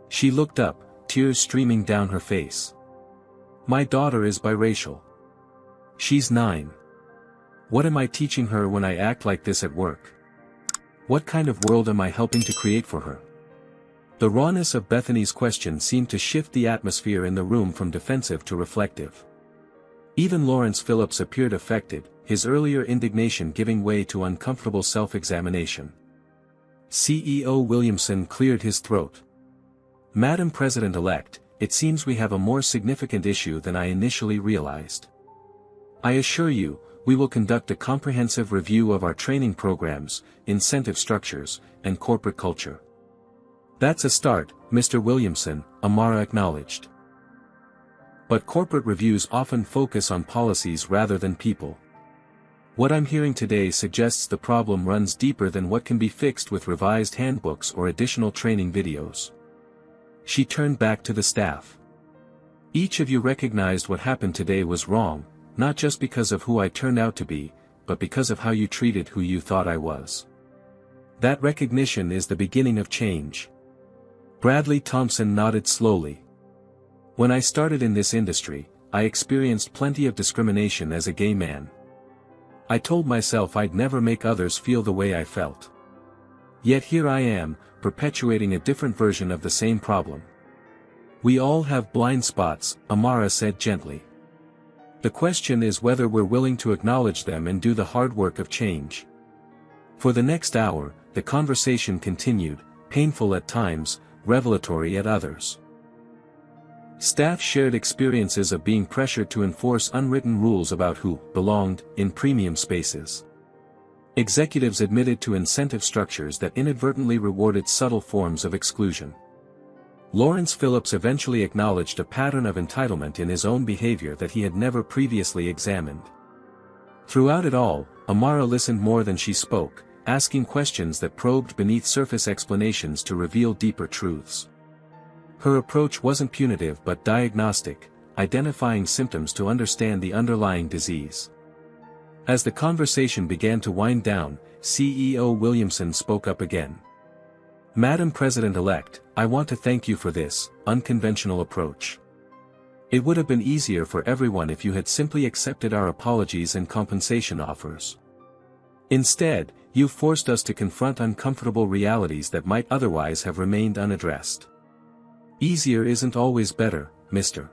She looked up, tears streaming down her face. My daughter is biracial. She's 9. What am I teaching her when I act like this at work? What kind of world am I helping to create for her? The rawness of Bethany's question seemed to shift the atmosphere in the room from defensive to reflective. Even Lawrence Phillips appeared affected, his earlier indignation giving way to uncomfortable self-examination. CEO Williamson cleared his throat. Madam President-elect, it seems we have a more significant issue than I initially realized. I assure you, we will conduct a comprehensive review of our training programs, incentive structures, and corporate culture. That's a start, Mr. Williamson, Amara acknowledged. But corporate reviews often focus on policies rather than people. What I'm hearing today suggests the problem runs deeper than what can be fixed with revised handbooks or additional training videos. She turned back to the staff. Each of you recognized what happened today was wrong, not just because of who I turned out to be, but because of how you treated who you thought I was. That recognition is the beginning of change. Bradley Thompson nodded slowly. When I started in this industry, I experienced plenty of discrimination as a gay man. I told myself I'd never make others feel the way I felt. Yet here I am, perpetuating a different version of the same problem. We all have blind spots, Amara said gently. The question is whether we're willing to acknowledge them and do the hard work of change. For the next hour, the conversation continued, painful at times, revelatory at others. Staff shared experiences of being pressured to enforce unwritten rules about who belonged in premium spaces. Executives admitted to incentive structures that inadvertently rewarded subtle forms of exclusion. Lawrence Phillips eventually acknowledged a pattern of entitlement in his own behavior that he had never previously examined. Throughout it all, Amara listened more than she spoke, asking questions that probed beneath surface explanations to reveal deeper truths. Her approach wasn't punitive but diagnostic, identifying symptoms to understand the underlying disease. As the conversation began to wind down, CEO Williamson spoke up again. Madam President-elect, I want to thank you for this unconventional approach. It would have been easier for everyone if you had simply accepted our apologies and compensation offers. Instead, you forced us to confront uncomfortable realities that might otherwise have remained unaddressed. Easier isn't always better, Mr.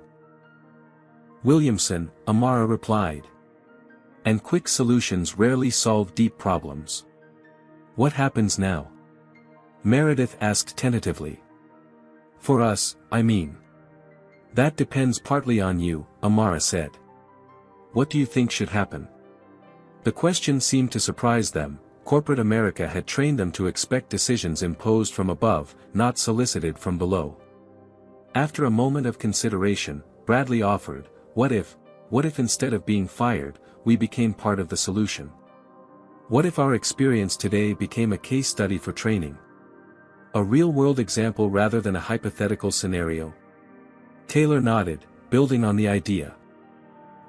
Williamson, Amara replied. And quick solutions rarely solve deep problems. What happens now? Meredith asked tentatively. For us, I mean. That depends partly on you, Amara said. What do you think should happen? The question seemed to surprise them. Corporate America had trained them to expect decisions imposed from above, not solicited from below. After a moment of consideration, Bradley offered, what if instead of being fired, we became part of the solution? What if our experience today became a case study for training? A real-world example rather than a hypothetical scenario? Taylor nodded, building on the idea.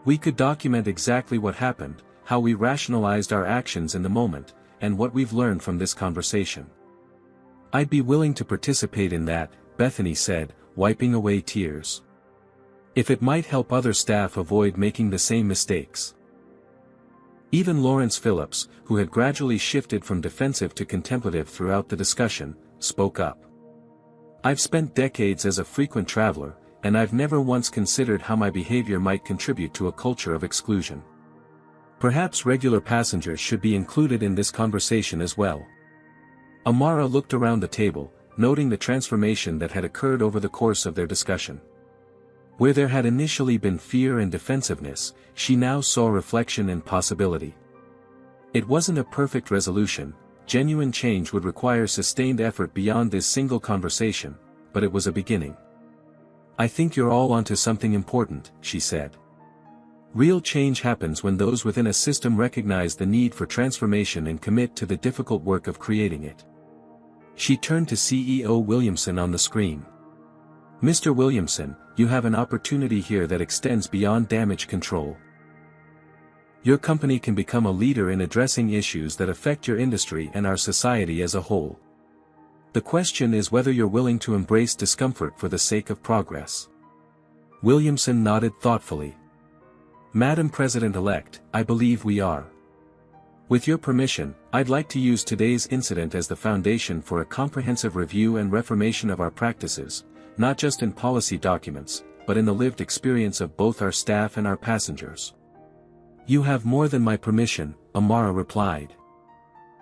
We could document exactly what happened, how we rationalized our actions in the moment, and what we've learned from this conversation. I'd be willing to participate in that, Bethany said, wiping away tears. If it might help other staff avoid making the same mistakes. Even Lawrence Phillips, who had gradually shifted from defensive to contemplative throughout the discussion, spoke up. I've spent decades as a frequent traveler, and I've never once considered how my behavior might contribute to a culture of exclusion. Perhaps regular passengers should be included in this conversation as well. Amara looked around the table, noting the transformation that had occurred over the course of their discussion. Where there had initially been fear and defensiveness, she now saw reflection and possibility. It wasn't a perfect resolution, genuine change would require sustained effort beyond this single conversation, but it was a beginning. I think you're all onto something important, she said. Real change happens when those within a system recognize the need for transformation and commit to the difficult work of creating it. She turned to CEO Williamson on the screen. Mr. Williamson, you have an opportunity here that extends beyond damage control. Your company can become a leader in addressing issues that affect your industry and our society as a whole. The question is whether you're willing to embrace discomfort for the sake of progress. Williamson nodded thoughtfully. Madam President-elect, I believe we are. With your permission, I'd like to use today's incident as the foundation for a comprehensive review and reformation of our practices, not just in policy documents, but in the lived experience of both our staff and our passengers. You have more than my permission, Amara replied.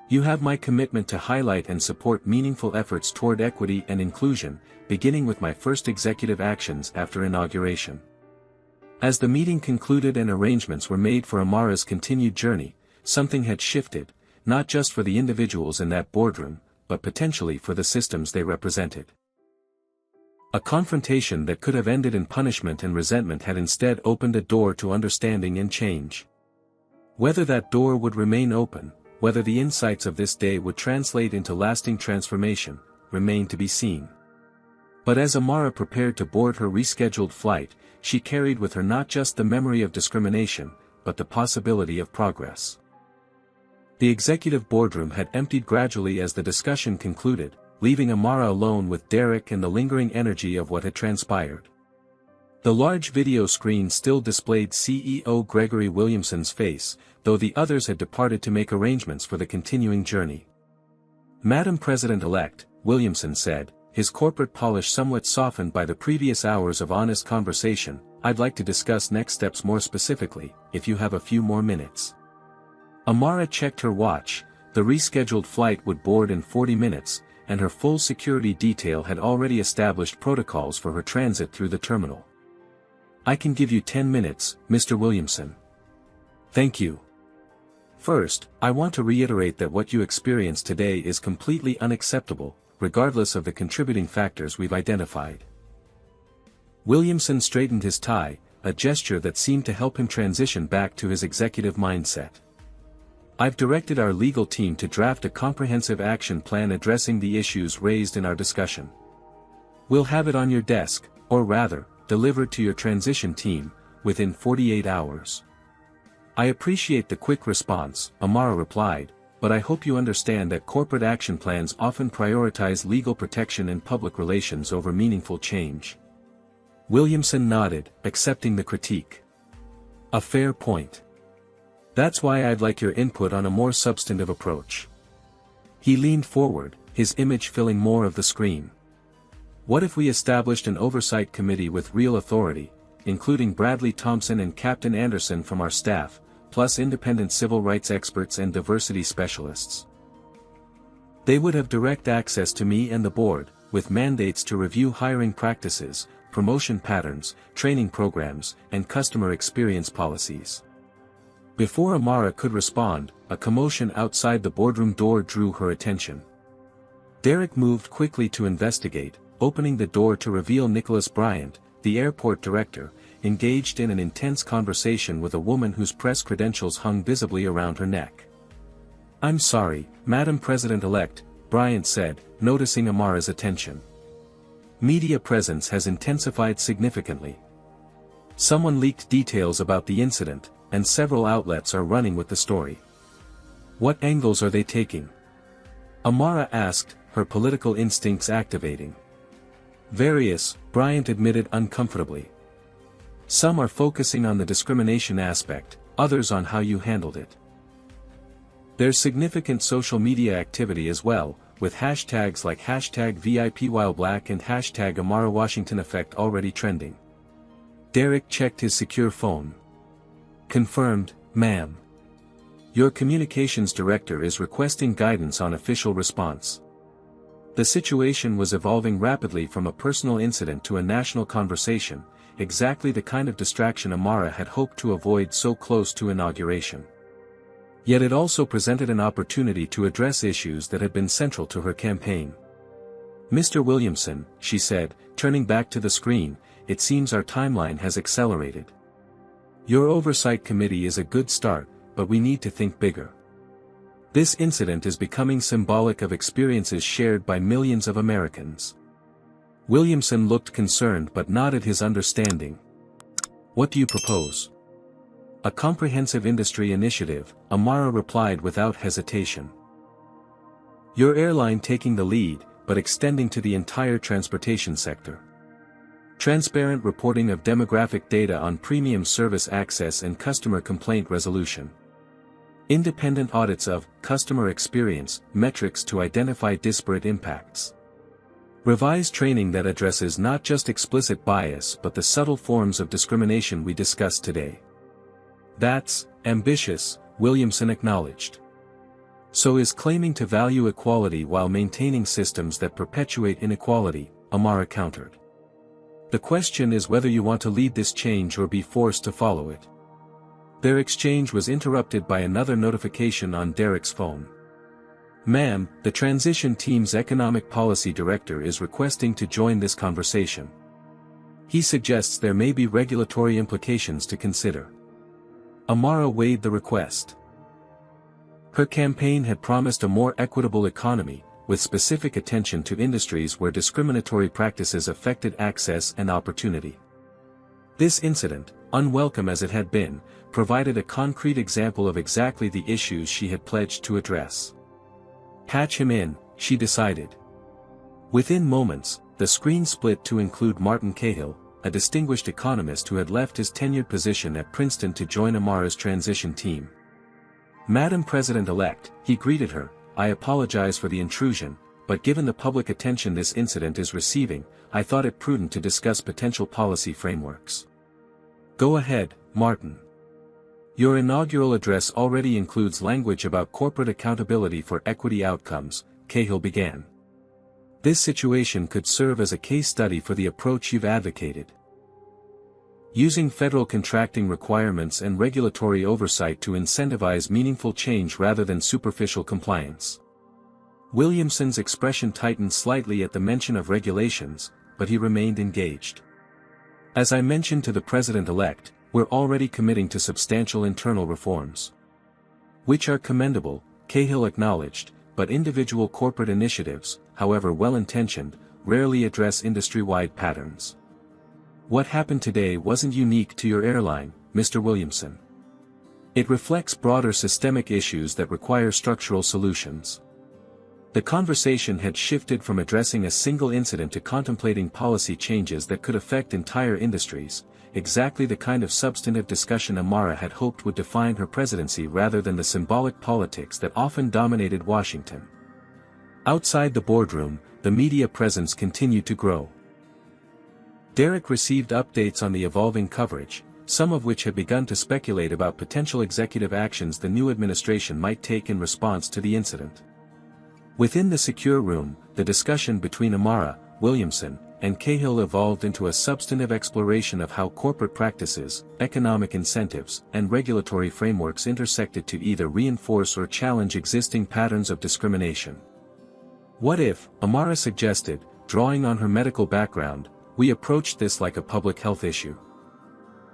You have my commitment to highlight and support meaningful efforts toward equity and inclusion, beginning with my first executive actions after inauguration. As the meeting concluded and arrangements were made for Amara's continued journey, something had shifted, not just for the individuals in that boardroom, but potentially for the systems they represented. A confrontation that could have ended in punishment and resentment had instead opened a door to understanding and change. Whether that door would remain open, whether the insights of this day would translate into lasting transformation, remained to be seen. But as Amara prepared to board her rescheduled flight, she carried with her not just the memory of discrimination, but the possibility of progress. The executive boardroom had emptied gradually as the discussion concluded, leaving Amara alone with Derek and the lingering energy of what had transpired. The large video screen still displayed CEO Gregory Williamson's face, though the others had departed to make arrangements for the continuing journey. Madam President-elect, Williamson said, his corporate polish somewhat softened by the previous hours of honest conversation, I'd like to discuss next steps more specifically, if you have a few more minutes. Amara checked her watch. The rescheduled flight would board in 40 minutes, and her full security detail had already established protocols for her transit through the terminal. I can give you 10 minutes, Mr. Williamson. Thank you. First, I want to reiterate that what you experienced today is completely unacceptable, regardless of the contributing factors we've identified. Williamson straightened his tie, a gesture that seemed to help him transition back to his executive mindset. I've directed our legal team to draft a comprehensive action plan addressing the issues raised in our discussion. We'll have it on your desk, or rather, delivered to your transition team, within 48 hours. I appreciate the quick response, Amara replied, but I hope you understand that corporate action plans often prioritize legal protection and public relations over meaningful change. Williamson nodded, accepting the critique. A fair point. That's why I'd like your input on a more substantive approach. He leaned forward, his image filling more of the screen. What if we established an oversight committee with real authority, including Bradley Thompson and Captain Anderson from our staff, plus independent civil rights experts and diversity specialists? They would have direct access to me and the board, with mandates to review hiring practices, promotion patterns, training programs, and customer experience policies. Before Amara could respond, a commotion outside the boardroom door drew her attention. Derek moved quickly to investigate, opening the door to reveal Nicholas Bryant, the airport director, engaged in an intense conversation with a woman whose press credentials hung visibly around her neck. I'm sorry, Madam President-elect, Bryant said, noticing Amara's attention. Media presence has intensified significantly. Someone leaked details about the incident, and several outlets are running with the story. What angles are they taking? Amara asked, her political instincts activating. Various, Bryant admitted uncomfortably. Some are focusing on the discrimination aspect, others on how you handled it. There's significant social media activity as well, with hashtags like #VIPWhileBlack and #AmaraWashingtonEffect already trending. Derek checked his secure phone. Confirmed, ma'am. Your communications director is requesting guidance on official response. The situation was evolving rapidly from a personal incident to a national conversation, exactly the kind of distraction Amara had hoped to avoid so close to inauguration. Yet it also presented an opportunity to address issues that had been central to her campaign. Mr. Williamson, she said, turning back to the screen, it seems our timeline has accelerated. Your oversight committee is a good start, but we need to think bigger. This incident is becoming symbolic of experiences shared by millions of Americans. Williamson looked concerned but nodded his understanding. What do you propose? A comprehensive industry initiative, Amara replied without hesitation. Your airline taking the lead, but extending to the entire transportation sector. Transparent reporting of demographic data on premium service access and customer complaint resolution. Independent audits of customer experience metrics to identify disparate impacts. Revised training that addresses not just explicit bias but the subtle forms of discrimination we discussed today. That's ambitious, Williamson acknowledged. So is claiming to value equality while maintaining systems that perpetuate inequality, Amara countered. The question is whether you want to lead this change or be forced to follow it. Their exchange was interrupted by another notification on Derek's phone. Ma'am, the transition team's economic policy director is requesting to join this conversation. He suggests there may be regulatory implications to consider. Amara weighed the request. Her campaign had promised a more equitable economy, with specific attention to industries where discriminatory practices affected access and opportunity. This incident, unwelcome as it had been, provided a concrete example of exactly the issues she had pledged to address. Patch him in, she decided. Within moments, the screen split to include Martin Cahill, a distinguished economist who had left his tenured position at Princeton to join Amara's transition team. Madam President-elect, he greeted her, I apologize for the intrusion, but given the public attention this incident is receiving, I thought it prudent to discuss potential policy frameworks. Go ahead, Martin. Your inaugural address already includes language about corporate accountability for equity outcomes, Cahill began. This situation could serve as a case study for the approach you've advocated. Using federal contracting requirements and regulatory oversight to incentivize meaningful change rather than superficial compliance. Williamson's expression tightened slightly at the mention of regulations, but he remained engaged. As I mentioned to the President-elect, we're already committing to substantial internal reforms. Which are commendable, Cahill acknowledged, but individual corporate initiatives, however well-intentioned, rarely address industry-wide patterns. What happened today wasn't unique to your airline, Mr. Williamson. It reflects broader systemic issues that require structural solutions. The conversation had shifted from addressing a single incident to contemplating policy changes that could affect entire industries, exactly the kind of substantive discussion Amara had hoped would define her presidency rather than the symbolic politics that often dominated Washington. Outside the boardroom, the media presence continued to grow. Derek received updates on the evolving coverage, some of which had begun to speculate about potential executive actions the new administration might take in response to the incident. Within the secure room, the discussion between Amara, Williamson, and Cahill evolved into a substantive exploration of how corporate practices, economic incentives, and regulatory frameworks intersected to either reinforce or challenge existing patterns of discrimination. What if, Amara suggested, drawing on her medical background, we approached this like a public health issue?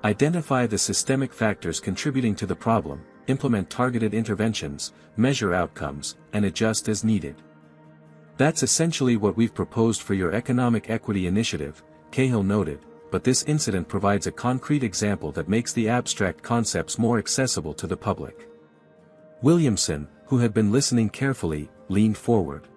Identify the systemic factors contributing to the problem, implement targeted interventions, measure outcomes, and adjust as needed. That's essentially what we've proposed for your economic equity initiative, Cahill noted, but this incident provides a concrete example that makes the abstract concepts more accessible to the public. Williamson, who had been listening carefully, leaned forward.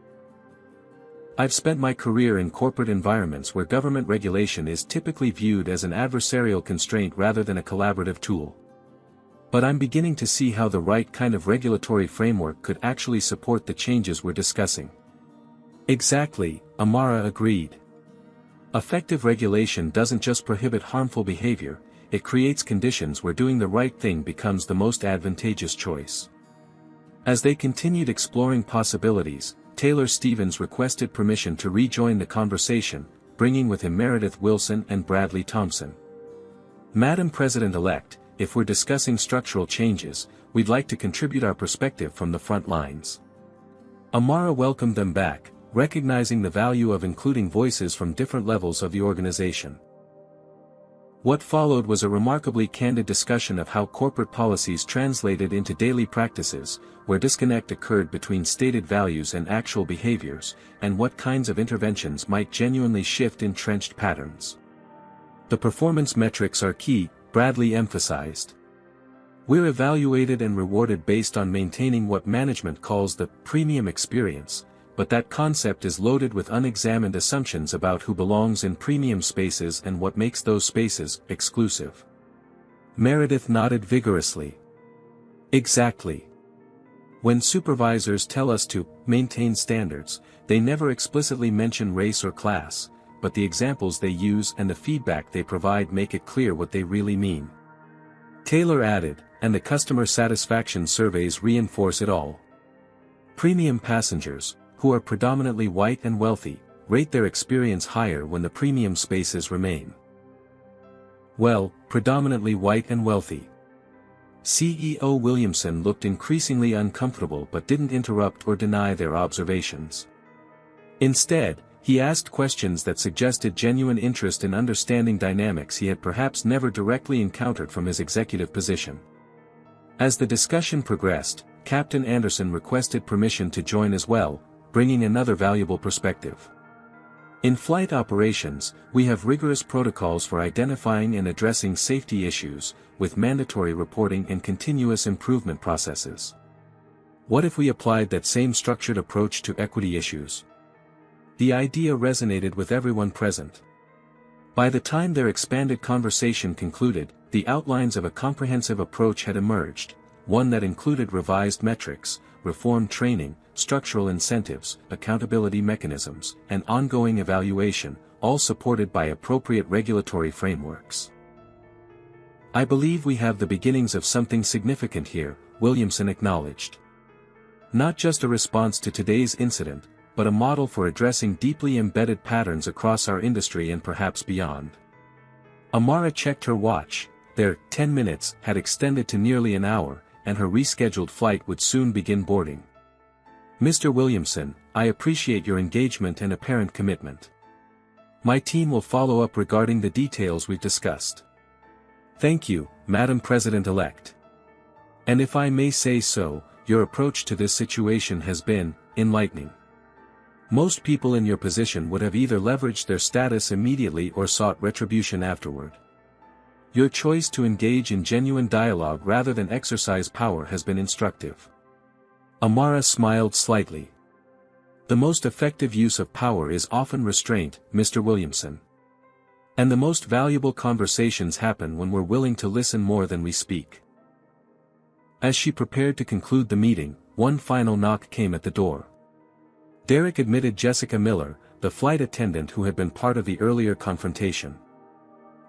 I've spent my career in corporate environments where government regulation is typically viewed as an adversarial constraint rather than a collaborative tool. But I'm beginning to see how the right kind of regulatory framework could actually support the changes we're discussing. Exactly, Amara agreed. Effective regulation doesn't just prohibit harmful behavior, it creates conditions where doing the right thing becomes the most advantageous choice. As they continued exploring possibilities, Taylor Stevens requested permission to rejoin the conversation, bringing with him Meredith Wilson and Bradley Thompson. Madam President-elect, if we're discussing structural changes, we'd like to contribute our perspective from the front lines. Amara welcomed them back, recognizing the value of including voices from different levels of the organization. What followed was a remarkably candid discussion of how corporate policies translated into daily practices, where disconnect occurred between stated values and actual behaviors, and what kinds of interventions might genuinely shift entrenched patterns. The performance metrics are key, Bradley emphasized. We're evaluated and rewarded based on maintaining what management calls the premium experience, but that concept is loaded with unexamined assumptions about who belongs in premium spaces and what makes those spaces exclusive. Meredith nodded vigorously. Exactly. When supervisors tell us to maintain standards, they never explicitly mention race or class, but the examples they use and the feedback they provide make it clear what they really mean. Taylor added, and the customer satisfaction surveys reinforce it all. Premium passengers, who are predominantly white and wealthy, rate their experience higher when the premium spaces remain. Well, predominantly white and wealthy. CEO Williamson looked increasingly uncomfortable but didn't interrupt or deny their observations. Instead, he asked questions that suggested genuine interest in understanding dynamics he had perhaps never directly encountered from his executive position. As the discussion progressed, Captain Anderson requested permission to join as well, bringing another valuable perspective. In flight operations, we have rigorous protocols for identifying and addressing safety issues, with mandatory reporting and continuous improvement processes. What if we applied that same structured approach to equity issues? The idea resonated with everyone present. By the time their expanded conversation concluded, the outlines of a comprehensive approach had emerged, one that included revised metrics, reformed training, structural incentives, accountability mechanisms, and ongoing evaluation, all supported by appropriate regulatory frameworks. I believe we have the beginnings of something significant here, Williamson acknowledged. Not just a response to today's incident, but a model for addressing deeply embedded patterns across our industry and perhaps beyond. Amara checked her watch. Their 10 minutes had extended to nearly an hour, and her rescheduled flight would soon begin boarding. Mr. Williamson, I appreciate your engagement and apparent commitment. My team will follow up regarding the details we've discussed. Thank you, Madam President-elect. And if I may say so, your approach to this situation has been enlightening. Most people in your position would have either leveraged their status immediately or sought retribution afterward. Your choice to engage in genuine dialogue rather than exercise power has been instructive. Amara smiled slightly. The most effective use of power is often restraint, Mr. Williamson. And the most valuable conversations happen when we're willing to listen more than we speak. As she prepared to conclude the meeting, one final knock came at the door. Derek admitted Jessica Miller, the flight attendant who had been part of the earlier confrontation.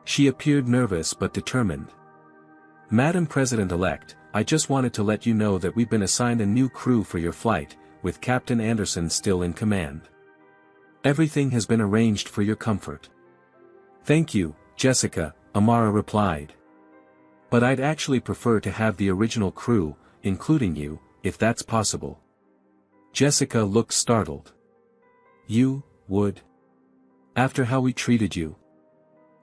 She appeared nervous but determined. Madam President-elect, I just wanted to let you know that we've been assigned a new crew for your flight, with Captain Anderson still in command. Everything has been arranged for your comfort. Thank you, Jessica, Amara replied. But I'd actually prefer to have the original crew, including you, if that's possible. Jessica looked startled. You would? After how we treated you?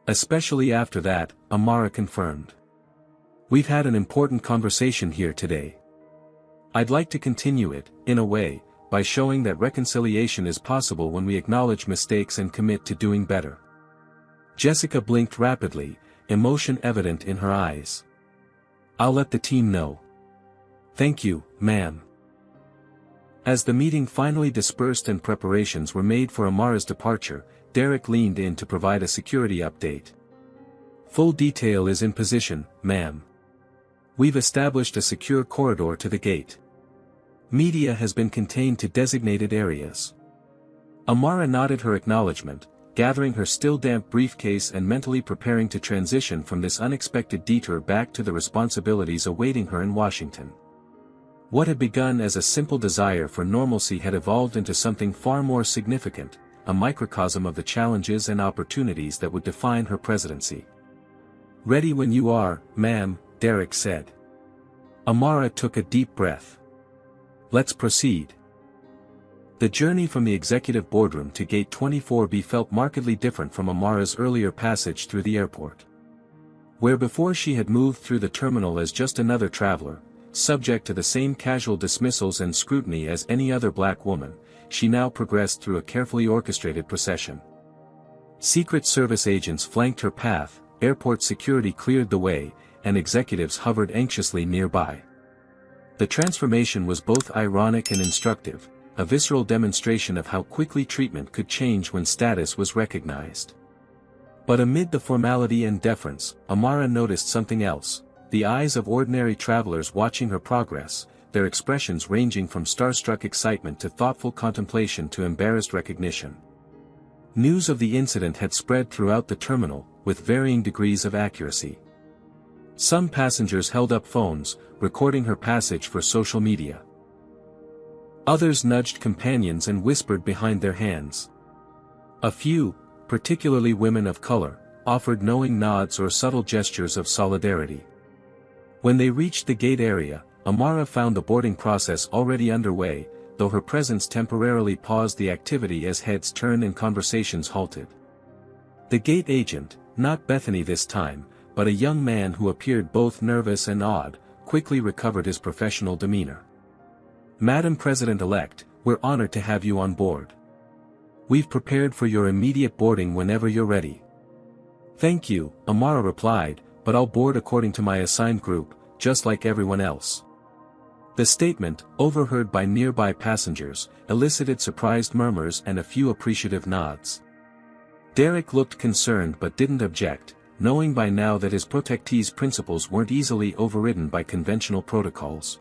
Especially after that, Amara confirmed. We've had an important conversation here today. I'd like to continue it, in a way, by showing that reconciliation is possible when we acknowledge mistakes and commit to doing better. Jessica blinked rapidly, emotion evident in her eyes. I'll let the team know. Thank you, ma'am. As the meeting finally dispersed and preparations were made for Amara's departure, Derek leaned in to provide a security update. Full detail is in position, ma'am. We've established a secure corridor to the gate. Media has been contained to designated areas. Amara nodded her acknowledgement, gathering her still damp briefcase and mentally preparing to transition from this unexpected detour back to the responsibilities awaiting her in Washington. What had begun as a simple desire for normalcy had evolved into something far more significant, a microcosm of the challenges and opportunities that would define her presidency. Ready when you are, ma'am, Derek said. Amara took a deep breath. Let's proceed. The journey from the executive boardroom to Gate 24B felt markedly different from Amara's earlier passage through the airport. Where before she had moved through the terminal as just another traveler, subject to the same casual dismissals and scrutiny as any other black woman, she now progressed through a carefully orchestrated procession. Secret Service agents flanked her path, airport security cleared the way, and executives hovered anxiously nearby. The transformation was both ironic and instructive, a visceral demonstration of how quickly treatment could change when status was recognized. But amid the formality and deference, Amara noticed something else, the eyes of ordinary travelers watching her progress, their expressions ranging from starstruck excitement to thoughtful contemplation to embarrassed recognition. News of the incident had spread throughout the terminal, with varying degrees of accuracy. Some passengers held up phones, recording her passage for social media. Others nudged companions and whispered behind their hands. A few, particularly women of color, offered knowing nods or subtle gestures of solidarity. When they reached the gate area, Amara found the boarding process already underway, though her presence temporarily paused the activity as heads turned and conversations halted. The gate agent, not Bethany this time, but a young man who appeared both nervous and awed, quickly recovered his professional demeanor. "Madam President-elect, we're honored to have you on board. We've prepared for your immediate boarding whenever you're ready." "Thank you," Amara replied, "but I'll board according to my assigned group, just like everyone else." The statement, overheard by nearby passengers, elicited surprised murmurs and a few appreciative nods. Derek looked concerned but didn't object, knowing by now that his protectee's principles weren't easily overridden by conventional protocols.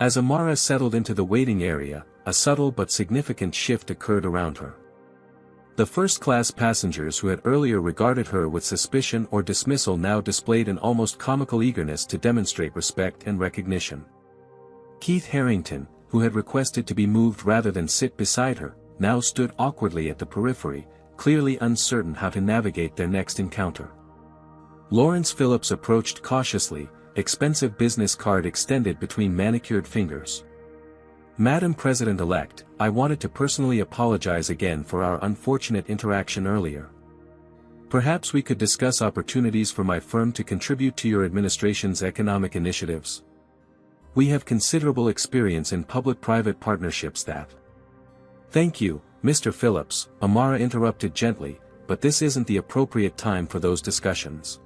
As Amara settled into the waiting area, a subtle but significant shift occurred around her. The first-class passengers who had earlier regarded her with suspicion or dismissal now displayed an almost comical eagerness to demonstrate respect and recognition. Keith Harrington, who had requested to be moved rather than sit beside her, now stood awkwardly at the periphery, clearly uncertain how to navigate their next encounter. Lawrence Phillips approached cautiously, expensive business card extended between manicured fingers. "Madam President-elect, I wanted to personally apologize again for our unfortunate interaction earlier. Perhaps we could discuss opportunities for my firm to contribute to your administration's economic initiatives. We have considerable experience in public-private partnerships that—" "Thank you, Mr. Phillips," Amara interrupted gently, "but this isn't the appropriate time for those discussions.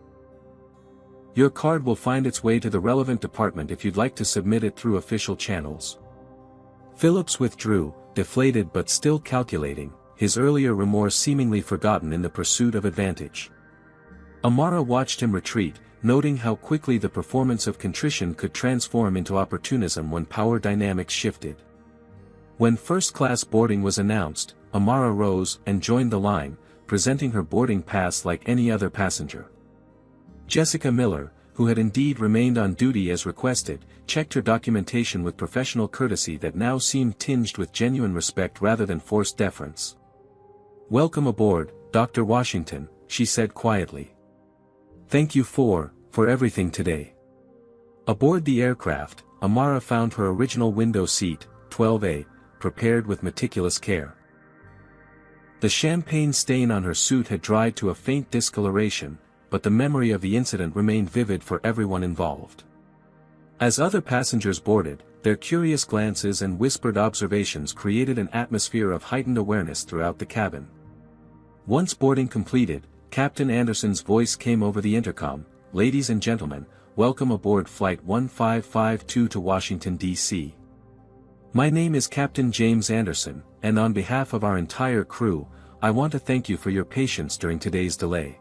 Your card will find its way to the relevant department if you'd like to submit it through official channels." Phillips withdrew, deflated but still calculating, his earlier remorse seemingly forgotten in the pursuit of advantage. Amara watched him retreat, noting how quickly the performance of contrition could transform into opportunism when power dynamics shifted. When first-class boarding was announced, Amara rose and joined the line, presenting her boarding pass like any other passenger. Jessica Miller, who had indeed remained on duty as requested, checked her documentation with professional courtesy that now seemed tinged with genuine respect rather than forced deference. "Welcome aboard, Dr. Washington," she said quietly. "Thank you for everything today." Aboard the aircraft, Amara found her original window seat, 12A, prepared with meticulous care. The champagne stain on her suit had dried to a faint discoloration, but the memory of the incident remained vivid for everyone involved. As other passengers boarded, their curious glances and whispered observations created an atmosphere of heightened awareness throughout the cabin. Once boarding completed, Captain Anderson's voice came over the intercom, "Ladies and gentlemen, welcome aboard Flight 1552 to Washington, D.C. My name is Captain James Anderson, and on behalf of our entire crew, I want to thank you for your patience during today's delay."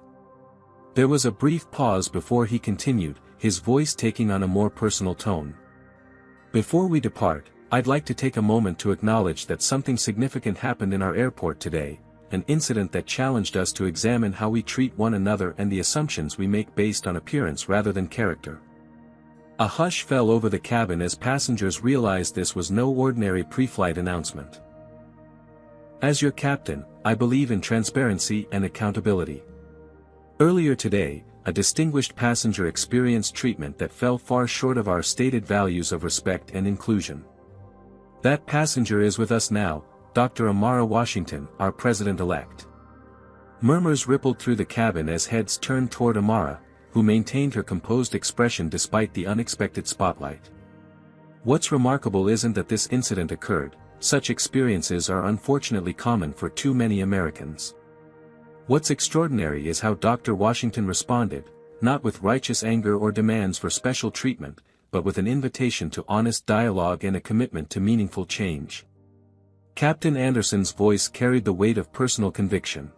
There was a brief pause before he continued, his voice taking on a more personal tone. "Before we depart, I'd like to take a moment to acknowledge that something significant happened in our airport today, an incident that challenged us to examine how we treat one another and the assumptions we make based on appearance rather than character." A hush fell over the cabin as passengers realized this was no ordinary pre-flight announcement. "As your captain, I believe in transparency and accountability. Earlier today, a distinguished passenger experienced treatment that fell far short of our stated values of respect and inclusion. That passenger is with us now, Dr. Amara Washington, our president-elect." Murmurs rippled through the cabin as heads turned toward Amara, who maintained her composed expression despite the unexpected spotlight. What's remarkable isn't that this incident occurred, such experiences are unfortunately common for too many Americans. What's extraordinary is how Dr. Washington responded, not with righteous anger or demands for special treatment, but with an invitation to honest dialogue and a commitment to meaningful change. Captain Anderson's voice carried the weight of personal conviction.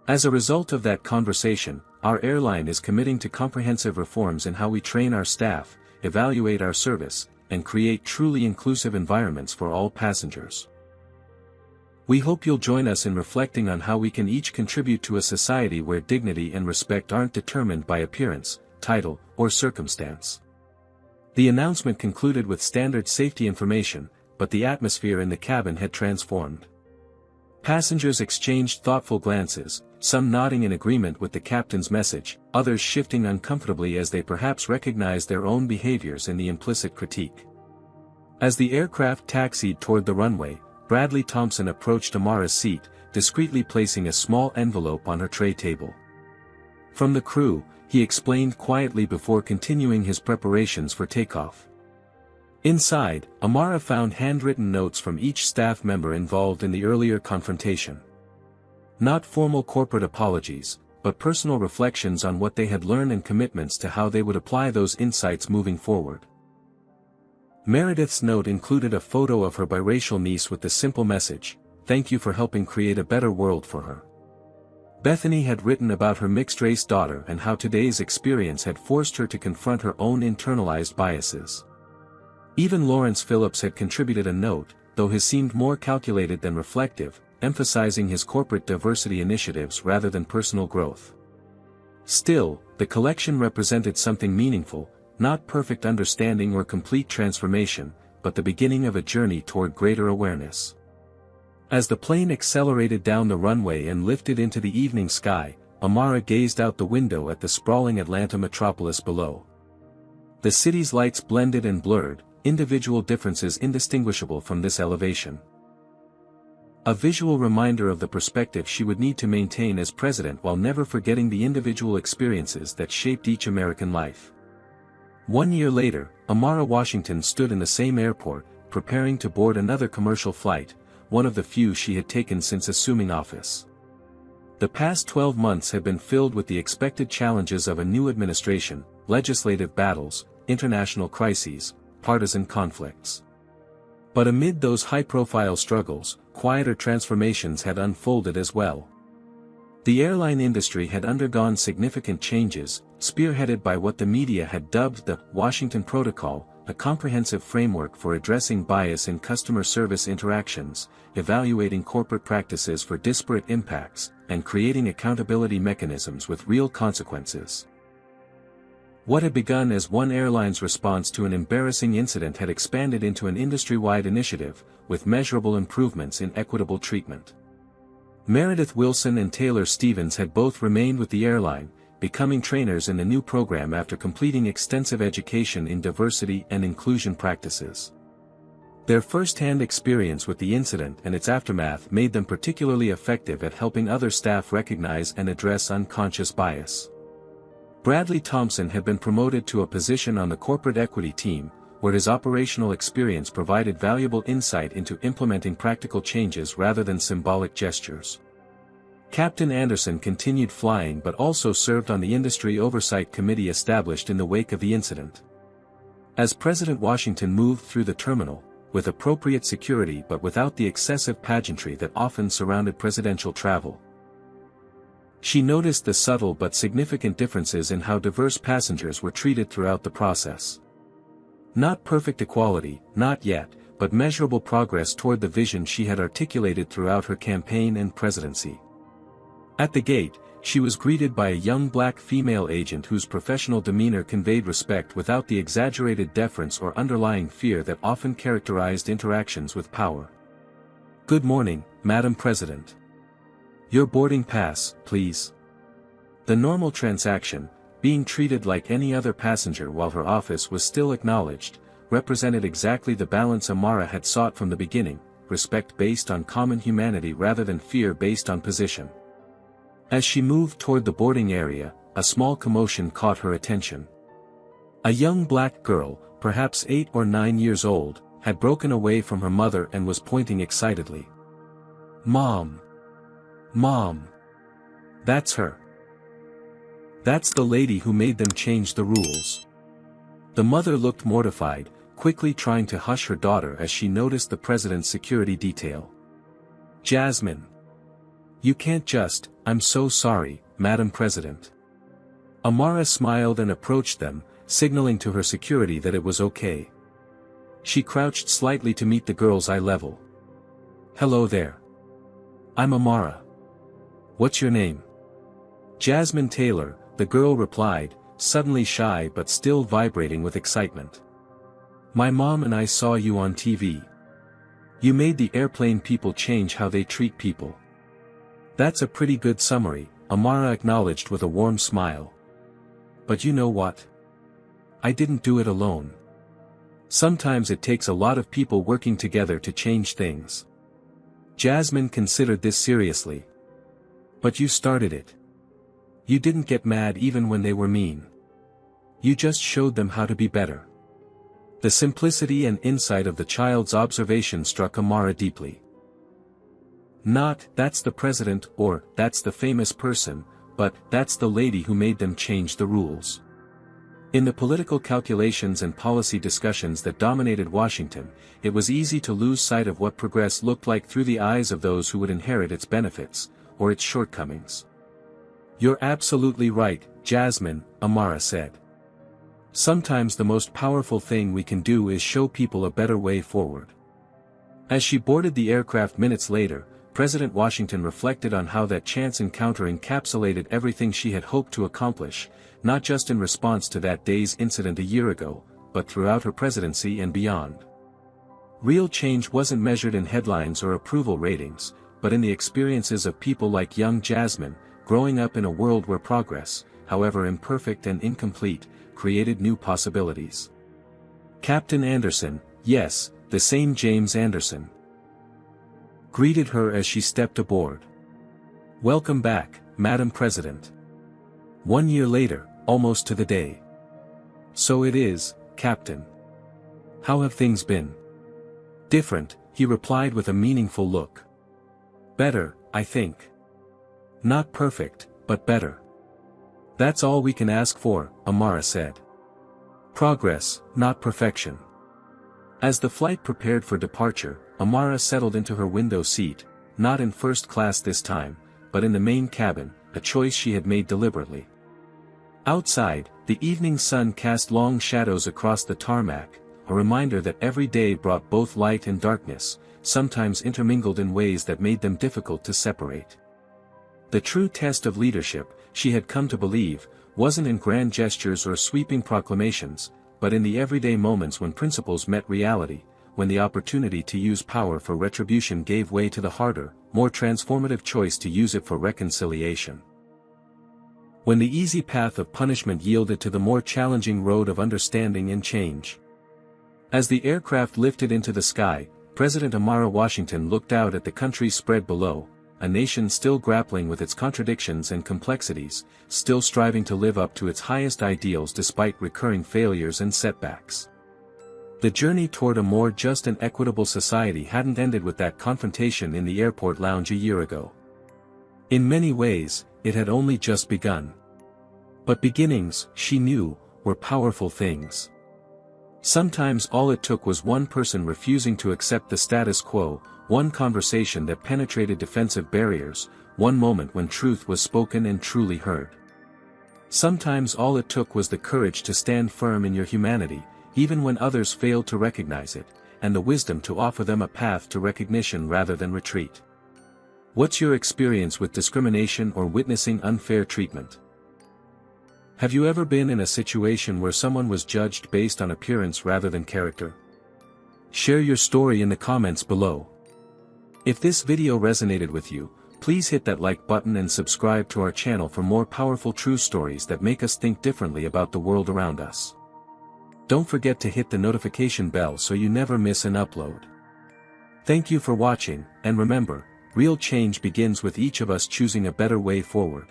As a result of that conversation, our airline is committing to comprehensive reforms in how we train our staff, evaluate our service, and create truly inclusive environments for all passengers. We hope you'll join us in reflecting on how we can each contribute to a society where dignity and respect aren't determined by appearance, title, or circumstance. The announcement concluded with standard safety information, but the atmosphere in the cabin had transformed. Passengers exchanged thoughtful glances, some nodding in agreement with the captain's message, others shifting uncomfortably as they perhaps recognized their own behaviors in the implicit critique. As the aircraft taxied toward the runway, Bradley Thompson approached Amara's seat, discreetly placing a small envelope on her tray table. From the crew, he explained quietly before continuing his preparations for takeoff. Inside, Amara found handwritten notes from each staff member involved in the earlier confrontation. Not formal corporate apologies, but personal reflections on what they had learned and commitments to how they would apply those insights moving forward. Meredith's note included a photo of her biracial niece with the simple message, "Thank you for helping create a better world for her." Bethany had written about her mixed-race daughter and how today's experience had forced her to confront her own internalized biases. Even Lawrence Phillips had contributed a note, though his seemed more calculated than reflective, emphasizing his corporate diversity initiatives rather than personal growth. Still, the collection represented something meaningful, not perfect understanding or complete transformation, but the beginning of a journey toward greater awareness. As the plane accelerated down the runway and lifted into the evening sky, Amara gazed out the window at the sprawling Atlanta metropolis below. The city's lights blended and blurred, individual differences indistinguishable from this elevation. A visual reminder of the perspective she would need to maintain as president while never forgetting the individual experiences that shaped each American life. 1 year later, Amara Washington stood in the same airport, preparing to board another commercial flight, one of the few she had taken since assuming office. The past 12 months had been filled with the expected challenges of a new administration, legislative battles, international crises, partisan conflicts. But amid those high-profile struggles, quieter transformations had unfolded as well. The airline industry had undergone significant changes, spearheaded by what the media had dubbed the Washington Protocol, a comprehensive framework for addressing bias in customer service interactions, evaluating corporate practices for disparate impacts, and creating accountability mechanisms with real consequences. What had begun as one airline's response to an embarrassing incident had expanded into an industry-wide initiative, with measurable improvements in equitable treatment. Meredith Wilson and Taylor Stevens had both remained with the airline, becoming trainers in the new program after completing extensive education in diversity and inclusion practices. Their first-hand experience with the incident and its aftermath made them particularly effective at helping other staff recognize and address unconscious bias. Bradley Thompson had been promoted to a position on the corporate equity team, where his operational experience provided valuable insight into implementing practical changes rather than symbolic gestures. Captain Anderson continued flying but also served on the Industry Oversight Committee established in the wake of the incident. As President Washington moved through the terminal, with appropriate security but without the excessive pageantry that often surrounded presidential travel, she noticed the subtle but significant differences in how diverse passengers were treated throughout the process. Not perfect equality, not yet, but measurable progress toward the vision she had articulated throughout her campaign and presidency. At the gate, she was greeted by a young black female agent whose professional demeanor conveyed respect without the exaggerated deference or underlying fear that often characterized interactions with power. "Good morning, Madam President. Your boarding pass, please." The normal transaction, being treated like any other passenger while her office was still acknowledged, represented exactly the balance Amara had sought from the beginning, respect based on common humanity rather than fear based on position. As she moved toward the boarding area, a small commotion caught her attention. A young black girl, perhaps 8 or 9 years old, had broken away from her mother and was pointing excitedly. "Mom! Mom! That's her! That's the lady who made them change the rules." The mother looked mortified, quickly trying to hush her daughter as she noticed the president's security detail. "Jasmine! You can't just, I'm so sorry, Madam President." Amara smiled and approached them, signaling to her security that it was okay. She crouched slightly to meet the girl's eye level. "Hello there. I'm Amara. What's your name?" "Jasmine Taylor," the girl replied, suddenly shy but still vibrating with excitement. "My mom and I saw you on TV. You made the airplane people change how they treat people." "That's a pretty good summary," Amara acknowledged with a warm smile. "But you know what? I didn't do it alone. Sometimes it takes a lot of people working together to change things." Jasmine considered this seriously. "But you started it. You didn't get mad even when they were mean. You just showed them how to be better." The simplicity and insight of the child's observation struck Amara deeply. Not, "That's the president," or, "That's the famous person," but, "That's the lady who made them change the rules." In the political calculations and policy discussions that dominated Washington, it was easy to lose sight of what progress looked like through the eyes of those who would inherit its benefits, or its shortcomings. "You're absolutely right, Jasmine," Amara said. "Sometimes the most powerful thing we can do is show people a better way forward." As she boarded the aircraft minutes later, President Washington reflected on how that chance encounter encapsulated everything she had hoped to accomplish, not just in response to that day's incident a year ago, but throughout her presidency and beyond. Real change wasn't measured in headlines or approval ratings, but in the experiences of people like young Jasmine, growing up in a world where progress, however imperfect and incomplete, created new possibilities. Captain Anderson, yes, the same James Anderson, greeted her as she stepped aboard. "Welcome back, Madam President. 1 year later, almost to the day." "So it is, Captain. How have things been?" "Different," he replied with a meaningful look. "Better, I think. Not perfect, but better." "That's all we can ask for," Amara said. "Progress, not perfection." As the flight prepared for departure, Amara settled into her window seat, not in first class this time, but in the main cabin, a choice she had made deliberately. Outside, the evening sun cast long shadows across the tarmac, a reminder that every day brought both light and darkness, sometimes intermingled in ways that made them difficult to separate. The true test of leadership, she had come to believe, wasn't in grand gestures or sweeping proclamations, but in the everyday moments when principles met reality, when the opportunity to use power for retribution gave way to the harder, more transformative choice to use it for reconciliation. When the easy path of punishment yielded to the more challenging road of understanding and change. As the aircraft lifted into the sky, President Amara Washington looked out at the country spread below, a nation still grappling with its contradictions and complexities, still striving to live up to its highest ideals despite recurring failures and setbacks. The journey toward a more just and equitable society hadn't ended with that confrontation in the airport lounge a year ago. In many ways, it had only just begun. But beginnings, she knew, were powerful things. Sometimes all it took was one person refusing to accept the status quo, one conversation that penetrated defensive barriers, one moment when truth was spoken and truly heard. Sometimes all it took was the courage to stand firm in your humanity, even when others failed to recognize it, and the wisdom to offer them a path to recognition rather than retreat. What's your experience with discrimination or witnessing unfair treatment? Have you ever been in a situation where someone was judged based on appearance rather than character? Share your story in the comments below. If this video resonated with you, please hit that like button and subscribe to our channel for more powerful true stories that make us think differently about the world around us. Don't forget to hit the notification bell so you never miss an upload. Thank you for watching, and remember, real change begins with each of us choosing a better way forward.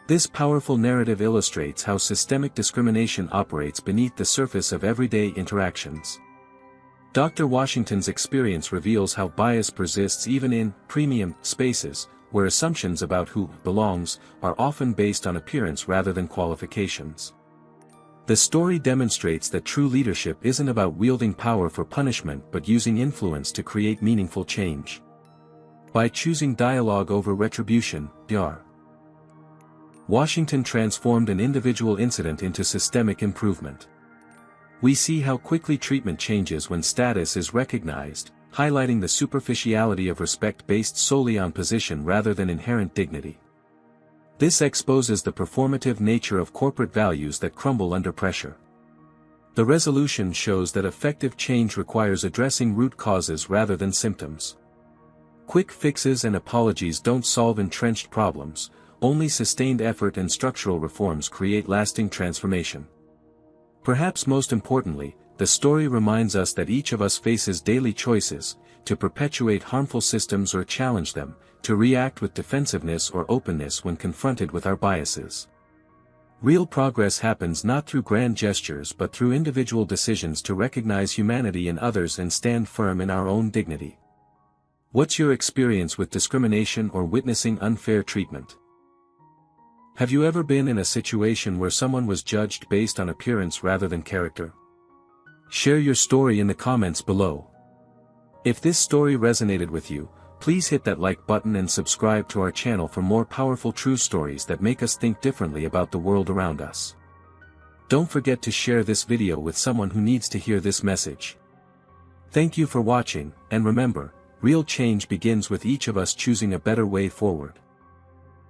This powerful narrative illustrates how systemic discrimination operates beneath the surface of everyday interactions. Dr. Washington's experience reveals how bias persists even in premium spaces, where assumptions about who belongs are often based on appearance rather than qualifications. The story demonstrates that true leadership isn't about wielding power for punishment but using influence to create meaningful change. By choosing dialogue over retribution, Dr. Washington transformed an individual incident into systemic improvement. We see how quickly treatment changes when status is recognized, highlighting the superficiality of respect based solely on position rather than inherent dignity. This exposes the performative nature of corporate values that crumble under pressure. The resolution shows that effective change requires addressing root causes rather than symptoms. Quick fixes and apologies don't solve entrenched problems, only sustained effort and structural reforms create lasting transformation. Perhaps most importantly, the story reminds us that each of us faces daily choices, to perpetuate harmful systems or challenge them, to react with defensiveness or openness when confronted with our biases. Real progress happens not through grand gestures but through individual decisions to recognize humanity in others and stand firm in our own dignity. What's your experience with discrimination or witnessing unfair treatment? Have you ever been in a situation where someone was judged based on appearance rather than character? Share your story in the comments below. If this story resonated with you, please hit that like button and subscribe to our channel for more powerful true stories that make us think differently about the world around us. Don't forget to share this video with someone who needs to hear this message. Thank you for watching, and remember, real change begins with each of us choosing a better way forward.